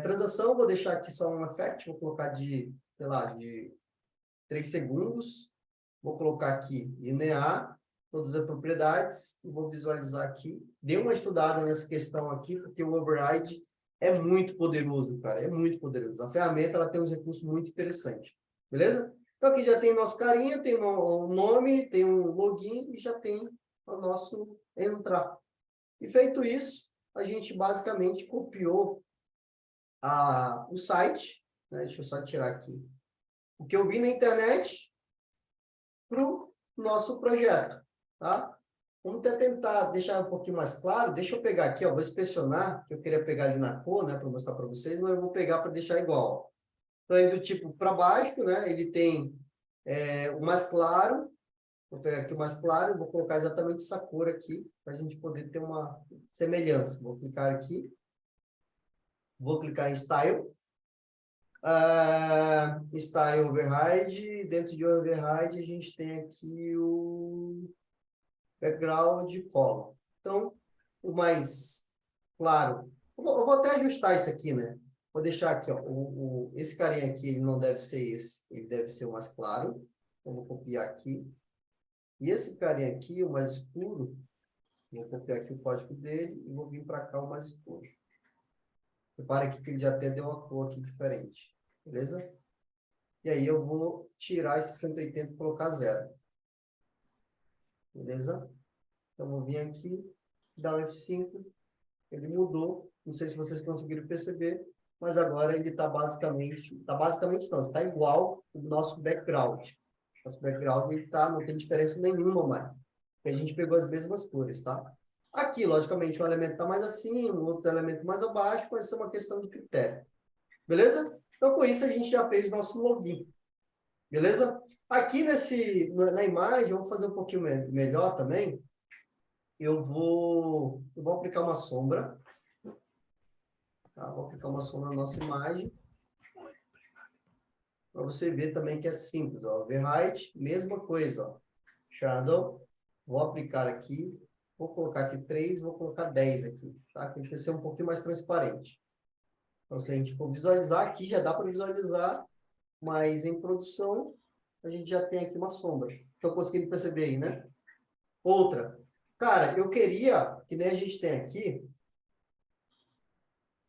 transação. Vou deixar aqui só um effect. Vou colocar de, sei lá, de 3 segundos. Vou colocar aqui linear, todas as propriedades, e vou visualizar aqui. Dei uma estudada nessa questão aqui, porque o override é muito poderoso, cara, é muito poderoso. A ferramenta ela tem uns recursos muito interessantes, beleza? Então, aqui já tem nosso carinha, tem um nome, tem um login e já tem o nosso entrar. E feito isso, a gente basicamente copiou o site, né? Deixa eu só tirar aqui. O que eu vi na internet para o nosso projeto, tá? Vamos tentar deixar um pouquinho mais claro. Deixa eu pegar aqui, ó, vou inspecionar, que eu queria pegar ali na cor, né, para mostrar para vocês, mas eu vou pegar para deixar igual. Então, aí do tipo para baixo, né, ele tem o mais claro. Vou pegar aqui o mais claro, vou colocar exatamente essa cor aqui, para a gente poder ter uma semelhança. Vou clicar aqui. Vou clicar em Style. Style Override. Dentro de Override, a gente tem aqui o background color. Então, o mais claro. Eu vou até ajustar isso aqui, né? Vou deixar aqui, ó. Esse carinha aqui, ele não deve ser esse. Ele deve ser o mais claro. Então, vou copiar aqui. E esse carinha aqui, o mais escuro, vou copiar aqui o código dele e vou vir para cá o mais escuro. Repara aqui que ele já até deu uma cor aqui diferente. Beleza? E aí eu vou tirar esse 180 e colocar 0. Beleza? Então, vou vir aqui, dar um F5. Ele mudou. Não sei se vocês conseguiram perceber, mas agora ele está basicamente... Está basicamente não, está igual o nosso background. Nosso background ele tá, não tem diferença nenhuma mais. Porque a gente pegou as mesmas cores, tá? Aqui, logicamente, um elemento está mais acima, um outro elemento mais abaixo, mas isso é uma questão de critério. Beleza? Então, com isso, a gente já fez nosso login. Beleza? Aqui na imagem, vamos fazer um pouquinho melhor também. Eu vou aplicar uma sombra. Tá? Vou aplicar uma sombra na nossa imagem. Para você ver também que é simples. Ó. Override, mesma coisa. Ó. Shadow. Vou aplicar aqui. Vou colocar aqui 3, vou colocar 10 aqui, tá? Que vai ser um pouquinho mais transparente. Então, se a gente for visualizar, aqui já dá para visualizar, mas em produção, a gente já tem aqui uma sombra. Estou conseguindo perceber aí, né? Outra. Cara, eu queria, que nem a gente tem aqui,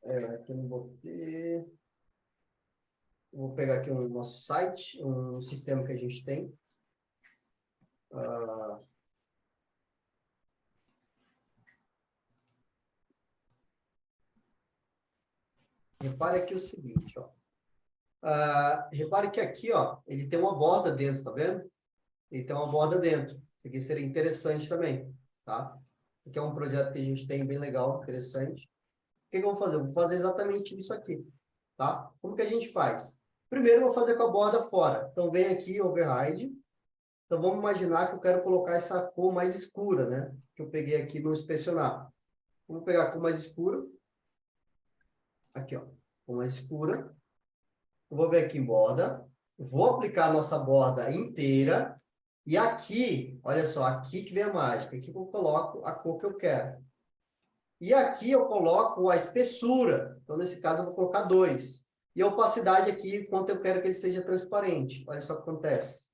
aqui eu não vou ter... Vou pegar aqui o nosso site, um sistema que a gente tem. Repare aqui o seguinte, ó. Repare que aqui, ó, ele tem uma borda dentro, tá vendo? Ele tem uma borda dentro. Isso aqui seria interessante também, tá? Aqui é um projeto que a gente tem bem legal, interessante. O que eu vou fazer? Eu vou fazer exatamente isso aqui, tá? Como que a gente faz? Primeiro eu vou fazer com a borda fora. Então, vem aqui, override. Então, vamos imaginar que eu quero colocar essa cor mais escura, né? Que eu peguei aqui no inspecionar. Vamos pegar a cor mais escura. Aqui, ó. Cor mais escura. Eu vou vir aqui em borda. Vou aplicar a nossa borda inteira. E aqui, olha só, aqui que vem a mágica. Aqui eu coloco a cor que eu quero. E aqui eu coloco a espessura. Então, nesse caso, eu vou colocar 2. E a opacidade aqui, quanto eu quero que ele seja transparente. Olha só o que acontece.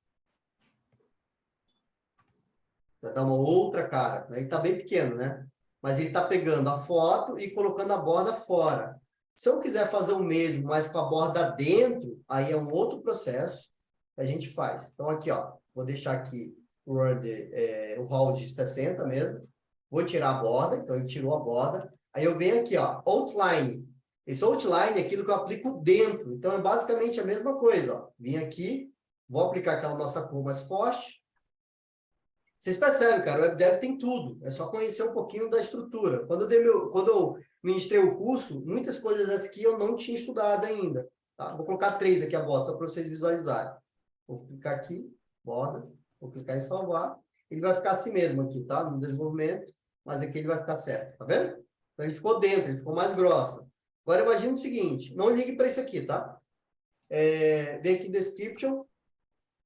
Já dá uma outra cara. Ele está bem pequeno, né? Mas ele está pegando a foto e colocando a borda fora. Se eu quiser fazer o mesmo, mas com a borda dentro, aí é um outro processo que a gente faz. Então, aqui, ó. Vou deixar aqui o RAW de 60 mesmo. Vou tirar a borda. Então, ele tirou a borda. Aí eu venho aqui, ó. Outline. Esse outline é aquilo que eu aplico dentro. Então, é basicamente a mesma coisa. Ó. Vim aqui, vou aplicar aquela nossa cor mais forte. Vocês percebem, cara, o WebDev tem tudo. É só conhecer um pouquinho da estrutura. Quando eu ministrei o curso, muitas coisas dessas aqui eu não tinha estudado ainda. Tá? Vou colocar 3 aqui a borda, só para vocês visualizarem. Vou clicar aqui, borda. Vou clicar em salvar. Ele vai ficar assim mesmo aqui, tá? No desenvolvimento. Mas aqui ele vai ficar certo, tá vendo? Então, ele ficou dentro, ele ficou mais grossa. Agora, imagine o seguinte, não ligue para isso aqui, tá? Vem aqui em Description.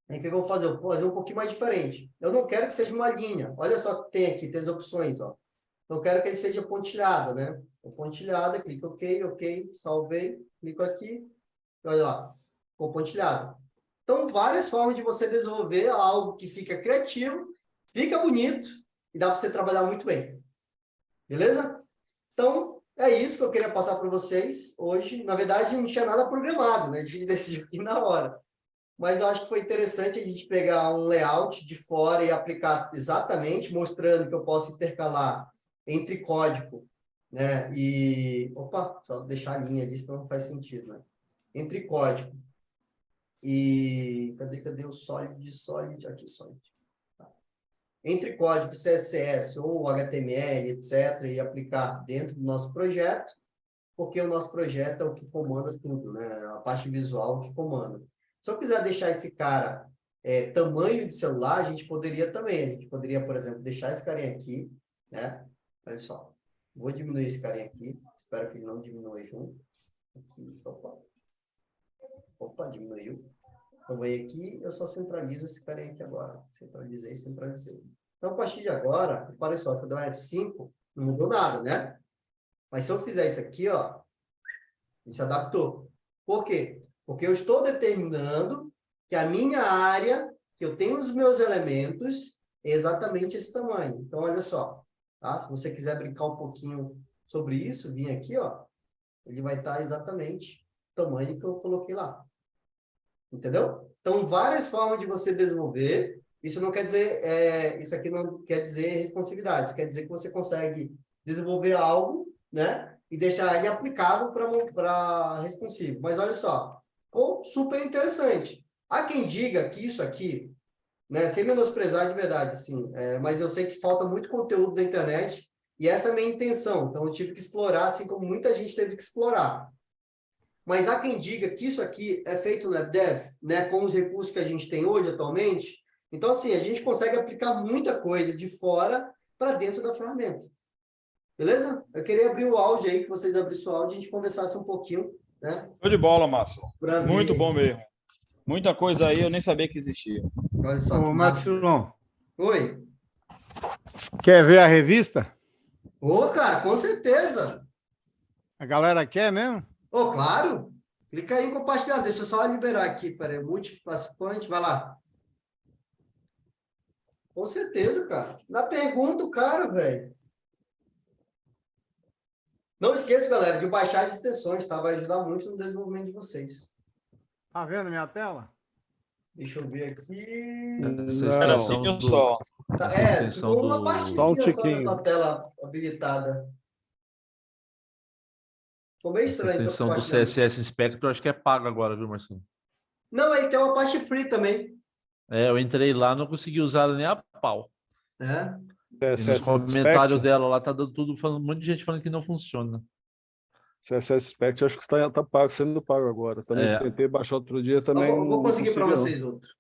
Aí o que eu vou fazer? Eu vou fazer um pouquinho mais diferente. Eu não quero que seja uma linha. Olha só o que tem aqui, tem as opções, ó. Eu quero que ele seja pontilhada, né? Pontilhada, clico OK, salvei, clico aqui. Olha lá, ficou pontilhado. Então, várias formas de você desenvolver algo que fica criativo, fica bonito e dá para você trabalhar muito bem. Beleza? Então, é isso que eu queria passar para vocês hoje. Na verdade, não tinha nada programado, né? A gente decidiu aqui na hora. Mas eu acho que foi interessante a gente pegar um layout de fora e aplicar exatamente, mostrando que eu posso intercalar entre código, né? E... Opa, só deixar a linha ali, senão não faz sentido, né? Entre código e... Cadê o Solid? Aqui, Solid. Entre código CSS ou HTML, etc., e aplicar dentro do nosso projeto, porque o nosso projeto é o que comanda tudo, né? A parte visual é o que comanda. Se eu quiser deixar esse cara tamanho de celular, a gente poderia também. A gente poderia, por exemplo, deixar esse carinha aqui, né? Olha só. Vou diminuir esse carinha aqui. Espero que ele não diminua junto. Aqui, opa, diminuiu. Então, venho aqui, eu só centralizo esse carinha aqui agora. Centralizei. Então, a partir de agora, olha só, quando eu der F5, não mudou nada, né? Mas se eu fizer isso aqui, ó, ele se adaptou. Por quê? Porque eu estou determinando que a minha área, que eu tenho os meus elementos, é exatamente esse tamanho. Então, olha só. Tá? Se você quiser brincar um pouquinho sobre isso, vim aqui, ó, ele vai estar exatamente o tamanho que eu coloquei lá. Entendeu? Então, várias formas de você desenvolver. Isso não quer dizer, isso aqui não quer dizer responsividade. Isso quer dizer que você consegue desenvolver algo, né? E deixar ele aplicável para responsivo. Mas olha só, ficou super interessante. Há quem diga que isso aqui, né, sem menosprezar de verdade, assim, mas eu sei que falta muito conteúdo na internet e essa é a minha intenção. Então, eu tive que explorar, assim como muita gente teve que explorar. Mas há quem diga que isso aqui é feito no WebDev, né, com os recursos que a gente tem hoje, atualmente. Então, assim, a gente consegue aplicar muita coisa de fora para dentro da ferramenta. Beleza? Eu queria abrir o áudio aí, que vocês abrissem o áudio e a gente conversasse um pouquinho, né? Show de bola, Márcio. Muito bom mesmo. Muita coisa aí eu nem sabia que existia. Olha só. Ô, Marcelão. Oi. Quer ver a revista? Ô, cara, com certeza. A galera quer mesmo? Ô, claro. Clica aí em compartilhar. Deixa eu só liberar aqui, peraí. Múltiplo participante, vai lá. Com certeza, cara. Na pergunta, o cara, velho. Não esqueça, galera, de baixar as extensões, tá? Vai ajudar muito no desenvolvimento de vocês. Tá vendo minha tela? Deixa eu ver aqui. Essa Não. extensão Pedacinho do... só. Tá, essa extensão ficou uma do... Só um partezinha só da tiquinho. tua tela habilitada. Ficou meio Essa estranho teu extensão do compartilhamento. CSS Spectrum, acho que é paga agora, viu, Marcelo? Não, aí tem uma parte free também. Eu entrei lá, não consegui usar ela nem a pau. Né? E nos CSS comentários Spec, dela lá tá dando tudo, falando, um monte de gente falando que não funciona. CSS Spec, acho que está pago, sendo pago agora. Também tentei baixar outro dia, Eu também vou não conseguir para consegui, não. vocês outro.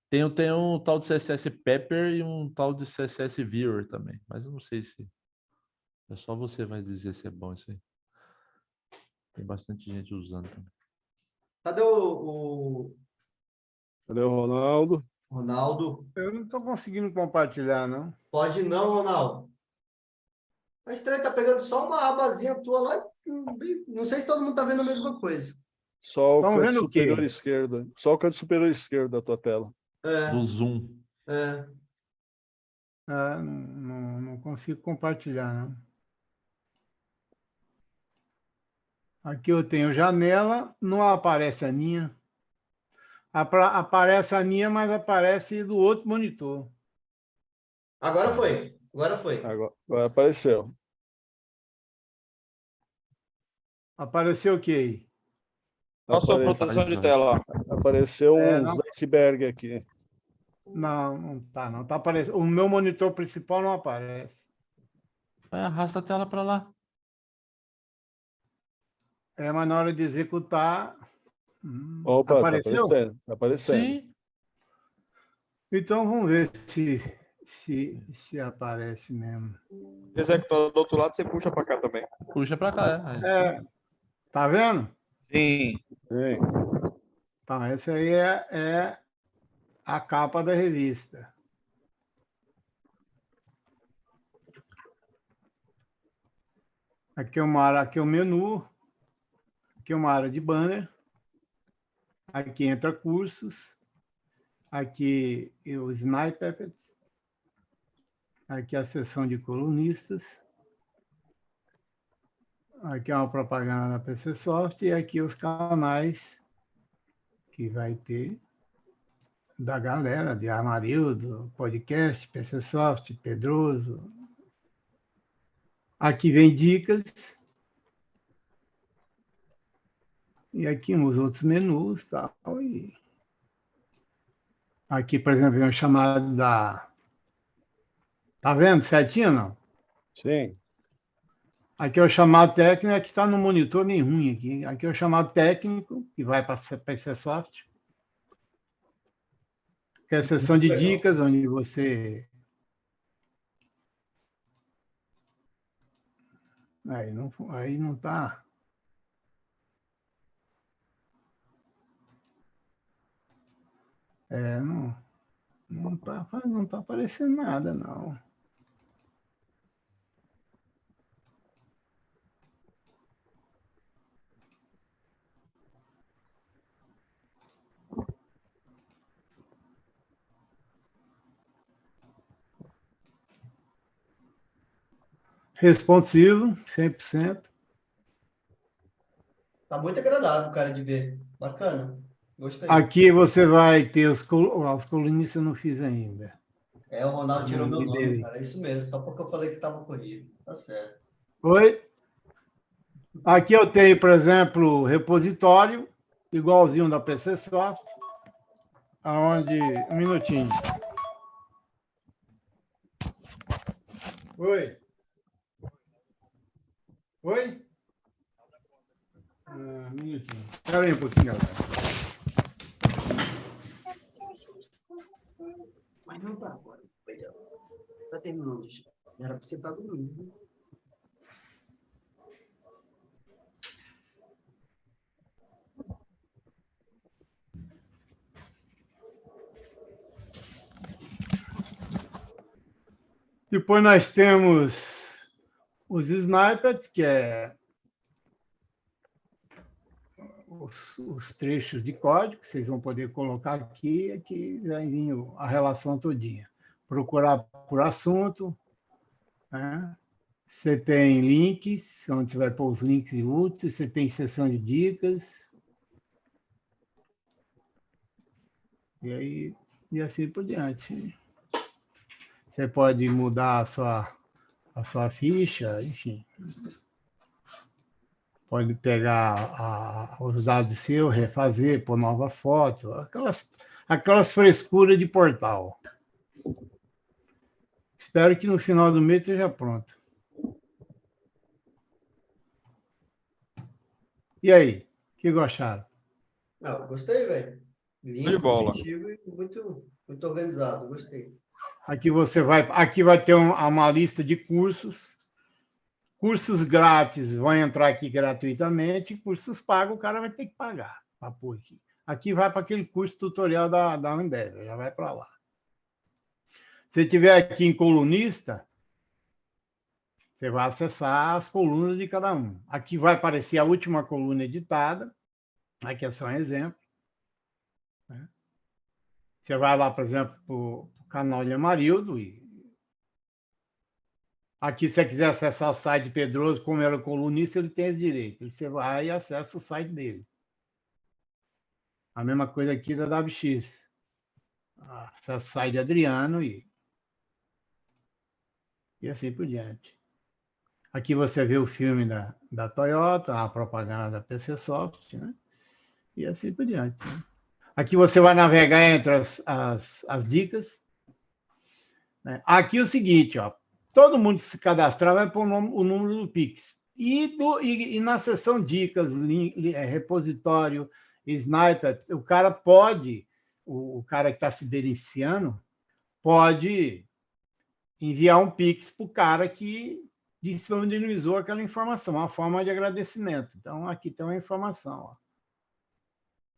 Tem um tal de CSS Pepper e um tal de CSS Viewer também. Mas eu não sei se... É só você vai dizer se é bom isso aí. Tem bastante gente usando também. Cadê o Cadê o Ronaldo? Ronaldo? Eu não estou conseguindo compartilhar, não. Pode não, Ronaldo. A estranha tá pegando só uma abazinha tua lá. Não sei se todo mundo tá vendo a mesma coisa. Só o Estão canto vendo o superior quê? esquerdo. Só o canto superior esquerdo da tua tela. Do Zoom. É. Ah, não consigo compartilhar, não. Aqui eu tenho janela, não aparece a minha. Aparece a minha, mas aparece do outro monitor. Agora foi. Agora foi. Agora apareceu. Apareceu o quê aí? Qual a sua Apareceu, proteção de tela? apareceu um não, iceberg aqui. não tá, não tá aparecendo. O meu monitor principal não aparece. Vai, arrasta a tela para lá. Mas na hora de executar, Opa, tá apareceu? aparecendo. Tá aparecendo. Sim. Então vamos ver se aparece mesmo. Executor do outro lado, você puxa para cá também. Puxa para cá. Tá vendo? Sim. Sim. Tá, essa aí é a capa da revista. Aqui é uma área, aqui é o menu, aqui é uma área de banner, aqui entra cursos, aqui os snippets, aqui a seção de colunistas, aqui é uma propaganda da PCsoft e aqui os canais que vai ter da galera, de Amarildo, podcast, PCsoft, Pedroso. Aqui vem dicas. E aqui nos outros menus, tal. E aqui, por exemplo, vem o chamado da... Tá vendo certinho, não? Sim. Aqui é o chamado técnico, que está no monitor nem ruim aqui. Aqui é o chamado técnico, que vai para a PCsoft. Que é a seção de dicas, onde você... Aí não está... Não tá aparecendo nada, não. Responsivo, 100%. Tá muito agradável, cara, de ver. Bacana. Gostei. Aqui você vai ter os colunistas, eu não fiz ainda. O Ronaldo tirou meu nome, dele. cara. É isso mesmo. Só porque eu falei que tava corrido. Tá certo. Oi? Aqui eu tenho, por exemplo, repositório, igualzinho da PCsoft, aonde... Um minutinho. Oi? Oi? Um minutinho. Espera aí um pouquinho, galera. Mas não tá agora. Tá terminando. Era pra você estar dormindo. Depois nós temos os snippets, que é os trechos de código que vocês vão poder colocar aqui, aqui vai vir a relação todinha. Procurar por assunto, né? Você tem links, onde você vai pôr os links úteis, você tem seção de dicas, e aí e assim por diante. Você pode mudar a sua ficha, enfim. Pode pegar os dados seus, refazer, pôr nova foto, aquelas frescuras de portal. Espero que no final do mês esteja pronto. E aí, o que gostaram? Não, gostei, velho. De Limpo, bola. objetivo e muito organizado. Gostei. Aqui vai ter uma lista de cursos. Cursos grátis vão entrar aqui gratuitamente, cursos pagos o cara vai ter que pagar para pôr aqui. Aqui vai para aquele curso tutorial da Endeavor, já vai para lá. Se tiver aqui em colunista, você vai acessar as colunas de cada um. Aqui vai aparecer a última coluna editada. Aqui é só um exemplo. Você vai lá, por exemplo, para o canal de Amarildo. Aqui, se você quiser acessar o site de Pedroso, como era colunista, ele tem esse direito. Você vai e acessa o site dele. A mesma coisa aqui da WX. Acessa o site de Adriano e assim por diante. Aqui você vê o filme da Toyota, a propaganda da PC Soft, né? E assim por diante. Né? Aqui você vai navegar entre as dicas. Né? Aqui é o seguinte, ó, todo mundo que se cadastrar vai pôr o número do Pix. E na seção dicas, repositório, sniper, o cara pode, o cara que está se beneficiando, pode enviar um Pix para o cara que disponibilizou aquela informação, uma forma de agradecimento. Então, aqui tem uma informação. Ó.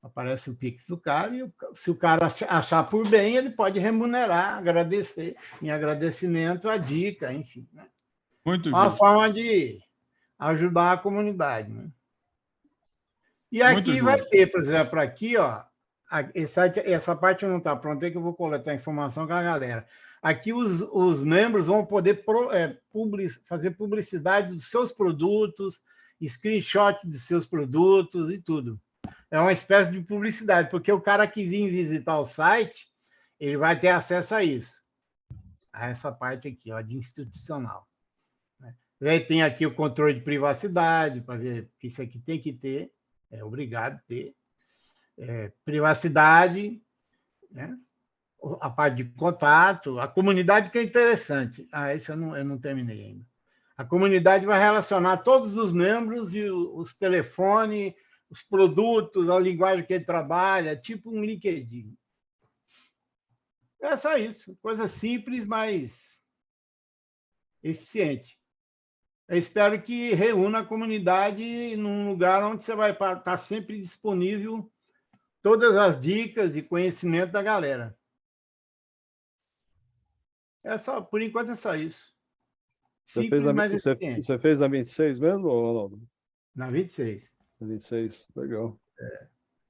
Aparece o Pix do cara e se o cara achar por bem, ele pode remunerar, agradecer, em agradecimento a dica, enfim. Né? Muito Uma justo. forma de ajudar a comunidade. Né? E Muito aqui vai justo. ter, por exemplo, aqui, ó, essa parte não está pronta, é que eu vou coletar informação com a galera. Aqui os membros vão poder fazer publicidade dos seus produtos, screenshot dos seus produtos e tudo. É uma espécie de publicidade, porque o cara que vir visitar o site, ele vai ter acesso a isso, a essa parte aqui, ó, de institucional. Né? Tem aqui o controle de privacidade, para ver que isso aqui tem que ter, é obrigado a ter. Privacidade, né? A parte de contato, a comunidade que é interessante. Esse eu não terminei ainda. A comunidade vai relacionar todos os membros e os telefones, os produtos, a linguagem que ele trabalha, tipo um LinkedIn. É só isso. Coisa simples, mas eficiente. Eu espero que reúna a comunidade num lugar onde você vai estar sempre disponível todas as dicas e conhecimento da galera. Por enquanto é só isso. Simples, mas eficiente. Você fez na 26 mesmo, Ronaldo? Na 26. Na 26, legal.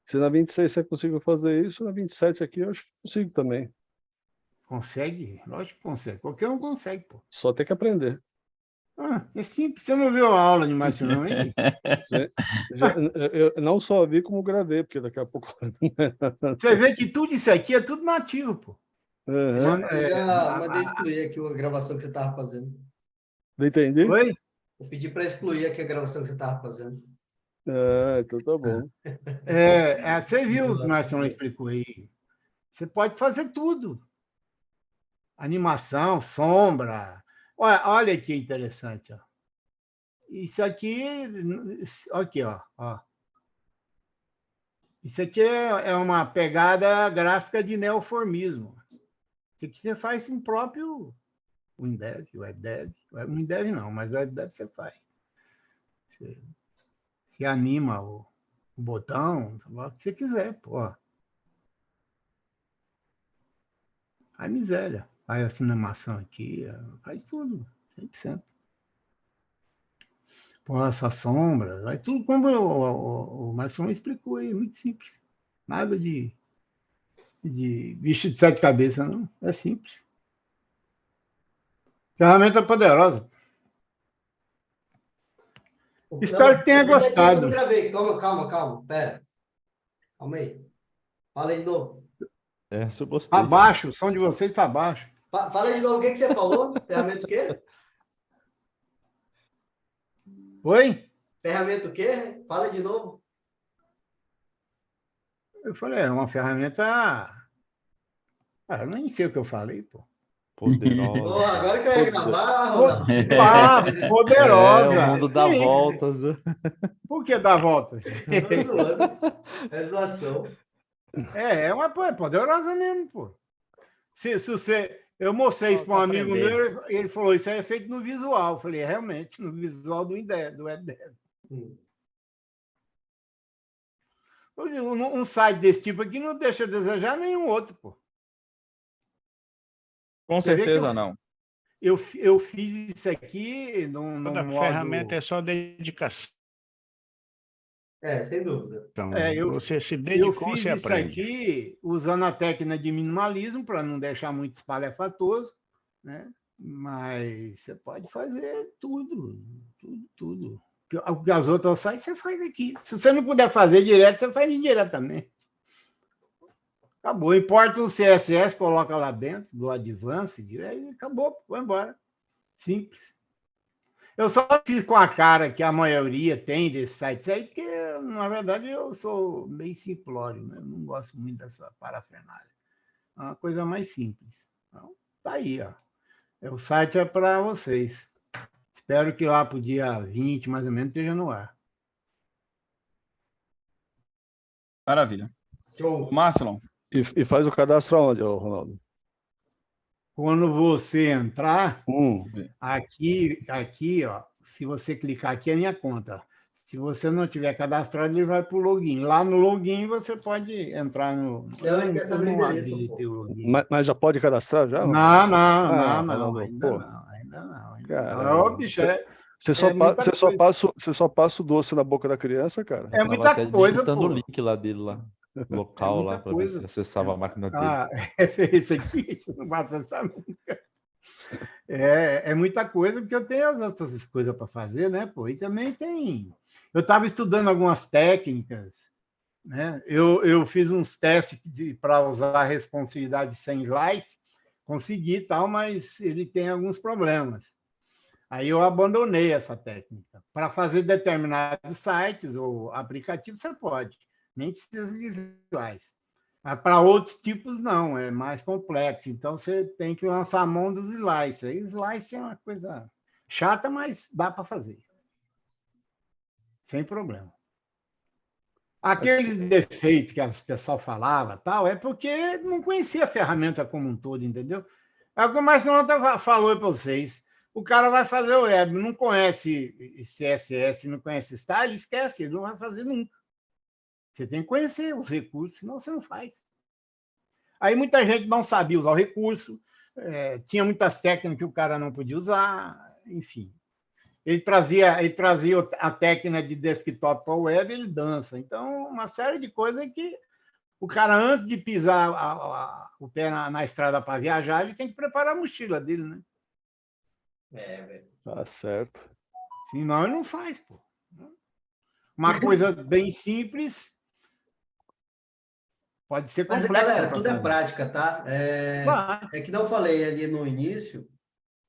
Se na 26 você conseguiu fazer isso, na 27 aqui eu acho que consigo também. Consegue? Lógico que consegue. Qualquer um consegue, pô. Só tem que aprender. É simples. Você não viu a aula de Márcio, não, hein? Eu não só vi como gravei, porque daqui a pouco. Você vê que tudo isso aqui é tudo nativo, pô. Uhum. Eu já mandei excluir aqui a gravação que você estava fazendo. Não entendi? Oi? Eu pedi para excluir aqui a gravação que você estava fazendo. Então tá bom. Você viu o que o Márcio explicou aí. Você pode fazer tudo. Animação, sombra. Olha que interessante. Ó. Isso aqui, ó. Isso aqui é uma pegada gráfica de neoformismo. Isso aqui você faz em próprio WinDev, WebDev. WinDev não, mas WebDev você faz. Você anima o botão, o que você quiser, pô. A miséria. faz a cinemação aqui, faz tudo, 100%. Põe essa sombra, vai tudo como o Marcião explicou aí, muito simples. Nada de bicho de 7 cabeças, não. É simples. Ferramenta poderosa. Espero que tenha gostado. Eu não gravei. Calma. Pera. Calma aí. Fala aí de novo. Essa eu gostei. Abaixo, o som de vocês está abaixo. Fala aí de novo. O que você falou? Ferramenta o quê? Oi? Ferramenta o quê? Fala de novo. Eu falei, é uma ferramenta... eu nem sei o que eu falei, pô. Poderosa. Agora que eu ia gravar, Poderosa. O mundo dá voltas. Por que dá voltas? Tô zoando. É zoação. É uma poderosa mesmo, pô. Se você... Eu mostrei isso para um amigo meu, ele falou, isso aí é feito no visual. Eu falei, realmente, no visual do WebDev. Um site desse tipo aqui não deixa a desejar nenhum outro, pô. Com certeza não. Eu fiz isso aqui num Toda modo... ferramenta é só dedicação. Sem dúvida. Então, eu você se fiz dedicou, você isso aprende. aqui usando a técnica de minimalismo para não deixar muito espalhafatoso, né? Mas você pode fazer tudo. O que as outras sites você faz aqui. Se você não puder fazer direto, você faz indiretamente. Acabou. Importa o CSS, coloca lá dentro do Advanced, aí acabou, vai embora. Simples. Eu só fiz com a cara que a maioria tem desses sites aí, porque, na verdade, eu sou bem simplório, né? Eu não gosto muito dessa parafernália. É uma coisa mais simples. Então, tá aí, ó. O site é para vocês. Espero que lá para o dia 20, mais ou menos, esteja no ar. Maravilha. Show. Marcelon. E faz o cadastro aonde, Ronaldo? Quando você entrar, aqui, ó, se você clicar aqui é minha conta. Se você não tiver cadastrado, ele vai para o login. Lá no login você pode entrar no... Ele quer saber o endereço, Mas já pode cadastrar já? Não, Ronaldo, ainda não. Caramba, Bicho, você só passa o doce na boca da criança, cara. É muita coisa, digitando pô. o link lá dele, lá. Local lá, para ver se acessava a máquina dele. Esse aqui, você não vai acessar nunca. É muita coisa, porque eu tenho as outras coisas para fazer, né, pô? E também tem... Eu estava estudando algumas técnicas, né? Eu fiz uns testes para usar a responsividade sem slice, consegui e tal, mas ele tem alguns problemas. Aí eu abandonei essa técnica. Para fazer determinados sites ou aplicativos, você pode. Nem precisa de slice. Mas para outros tipos, não. É mais complexo. Então, você tem que lançar a mão dos slice. Aí, slice é uma coisa chata, mas dá para fazer. Sem problema. Aqueles defeitos que o pessoal falava, tal, é porque não conhecia a ferramenta como um todo, entendeu? É o que o Marcelo falou para vocês. O cara vai fazer o web, não conhece CSS, não conhece style, esquece, ele não vai fazer nunca. Você tem que conhecer os recursos, senão você não faz. Aí muita gente não sabia usar o recurso, tinha muitas técnicas que o cara não podia usar, enfim. Ele trazia a técnica de desktop para o web, ele dança. Então, uma série de coisas que o cara, antes de pisar o pé na estrada para viajar, ele tem que preparar a mochila dele, né? Velho. Tá certo. Senão ele não faz, pô. Uma coisa bem simples pode ser complexa. Mas, galera, tudo é prática, tá? Que não eu falei ali no início,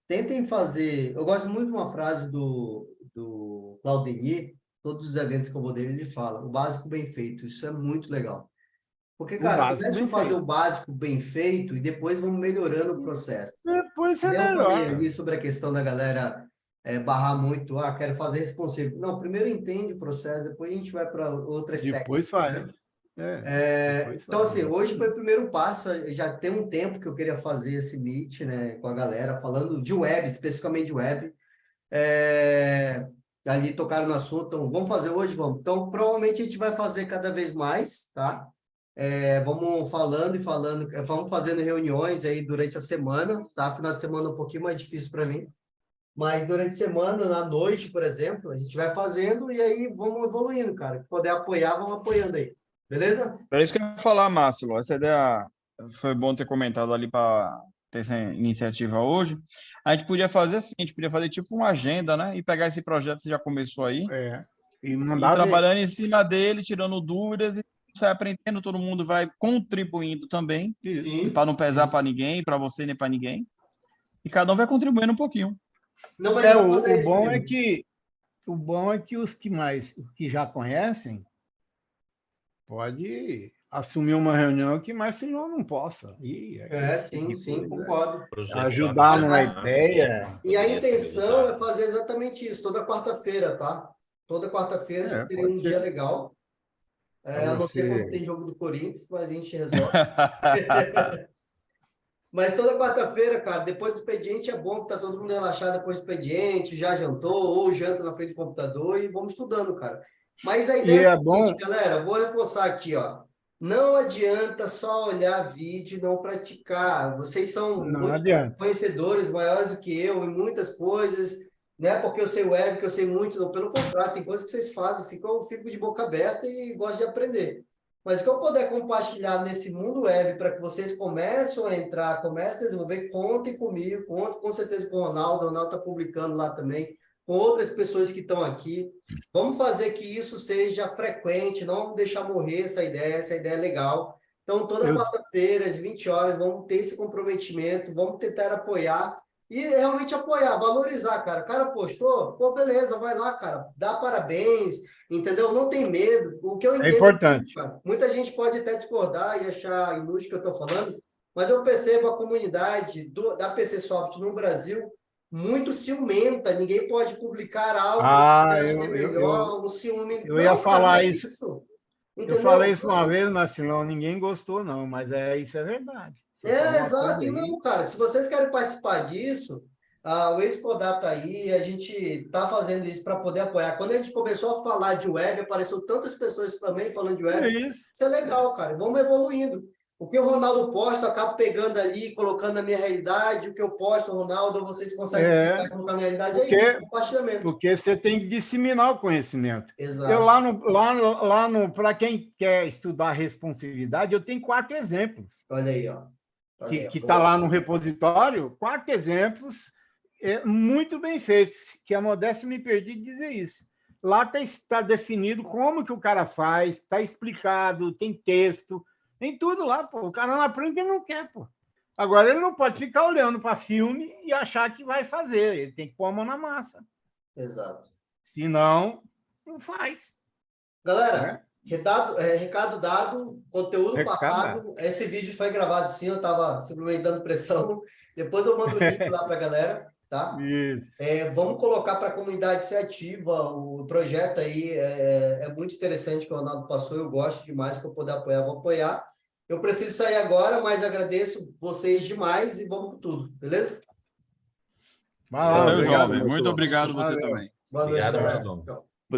tentem fazer... Eu gosto muito de uma frase do Claudemir, todos os eventos que eu vou dele, ele fala, o básico bem feito. Isso é muito legal. Porque, cara, começa a fazer o básico bem feito e depois vamos melhorando o processo. Depois você melhor. Eu falei ali sobre a questão da galera barrar muito, quero fazer responsivo. Não, primeiro entende o processo, depois a gente vai para outras técnicas. Depois faz. Então, assim, hoje foi o primeiro passo, já tem um tempo que eu queria fazer esse meet, né, com a galera, falando de web, especificamente de web. Ali tocaram no assunto, então vamos fazer hoje? Vamos. Então, provavelmente a gente vai fazer cada vez mais, tá? Vamos falando e falando, vamos fazendo reuniões aí durante a semana, tá? Final de semana é um pouquinho mais difícil para mim, mas durante a semana, na noite, por exemplo, a gente vai fazendo e aí vamos evoluindo, cara. Se puder apoiar, vamos apoiando aí. Beleza? É isso que eu ia falar, Márcio. Essa ideia foi bom ter comentado ali para ter essa iniciativa hoje. A gente podia fazer assim, a gente podia fazer tipo uma agenda, né? E pegar esse projeto que já começou aí, E e mandar ver. trabalhando em cima dele, tirando dúvidas, e sai aprendendo, todo mundo vai contribuindo também, Sim. para não pesar para ninguém, para você nem para ninguém. E cada um vai contribuindo um pouquinho. Não, mas vamos fazer O isso, bom amigo. o bom é que os que já conhecem, pode assumir uma reunião que Marcelão não possa. Sim, concordo. Ajudar numa ideia. E a intenção é fazer exatamente isso, toda quarta-feira, tá? Toda quarta-feira você teria um dia legal. A não ser quando tem jogo do Corinthians, mas a gente resolve. Mas toda quarta-feira, cara, depois do expediente é bom que tá todo mundo relaxado depois do expediente, já jantou, ou janta na frente do computador e vamos estudando, cara. Mas a ideia é a seguinte, galera, vou reforçar aqui, ó. Não adianta só olhar vídeo e não praticar. Vocês são conhecedores maiores do que eu em muitas coisas, né? Porque eu sei web, que eu sei muito, não. Pelo contrário, tem coisas que vocês fazem assim que eu fico de boca aberta e gosto de aprender. Mas o que eu puder compartilhar nesse mundo web para que vocês comecem a entrar, comecem a desenvolver, contem comigo, contem com certeza com o Ronaldo está publicando lá também, com outras pessoas que estão aqui. Vamos fazer que isso seja frequente, não vamos deixar morrer essa ideia é legal. Então, toda quarta-feira, às 20 horas, vamos ter esse comprometimento, vamos tentar apoiar e realmente apoiar, valorizar, cara. O cara postou, pô, beleza, vai lá, cara, dá parabéns, entendeu? Não tem medo. O que eu entendo, é importante. Cara, muita gente pode até discordar e achar inútil o que eu estou falando, mas eu percebo a comunidade da PC Soft no Brasil muito ciumenta, ninguém pode publicar algo que é melhor, um ciúme. Eu ia falar isso. Eu falei isso uma vez, Marcelão, ninguém gostou, não, mas isso é verdade. Exato. E não, cara, se vocês querem participar disso, o Expodat tá aí, a gente está fazendo isso para poder apoiar. Quando a gente começou a falar de web, apareceu tantas pessoas também falando de web. Isso é legal, cara. Vamos evoluindo. O que o Ronaldo posta, eu acabo pegando ali, colocando na minha realidade. O que eu posto, Ronaldo, vocês conseguem colocar na realidade. Isso, compartilhamento. Porque você tem que disseminar o conhecimento. Exato. Eu para quem quer estudar responsividade, eu tenho 4 exemplos. Olha aí, ó. Que está lá no repositório, 4 exemplos muito bem feitos, que a modéstia me perdi de dizer isso. Lá está definido como que o cara faz, está explicado, tem texto, tem tudo lá, pô. O cara não aprende porque não quer, pô. Agora, ele não pode ficar olhando para filme e achar que vai fazer. Ele tem que pôr a mão na massa. Exato. Senão, não faz. Galera, recado dado, conteúdo passado. Esse vídeo foi gravado sim, eu estava simplesmente dando pressão. Depois eu mando o link lá para a galera, tá? Isso. Vamos colocar para a comunidade ser ativa. O projeto aí é muito interessante que o Ronaldo passou. Eu gosto demais, que eu puder apoiar, vou apoiar. Eu preciso sair agora, mas agradeço vocês demais e vamos com tudo, beleza? Valeu, jovem. Muito obrigado você também. Boa noite, obrigado, Marcelo.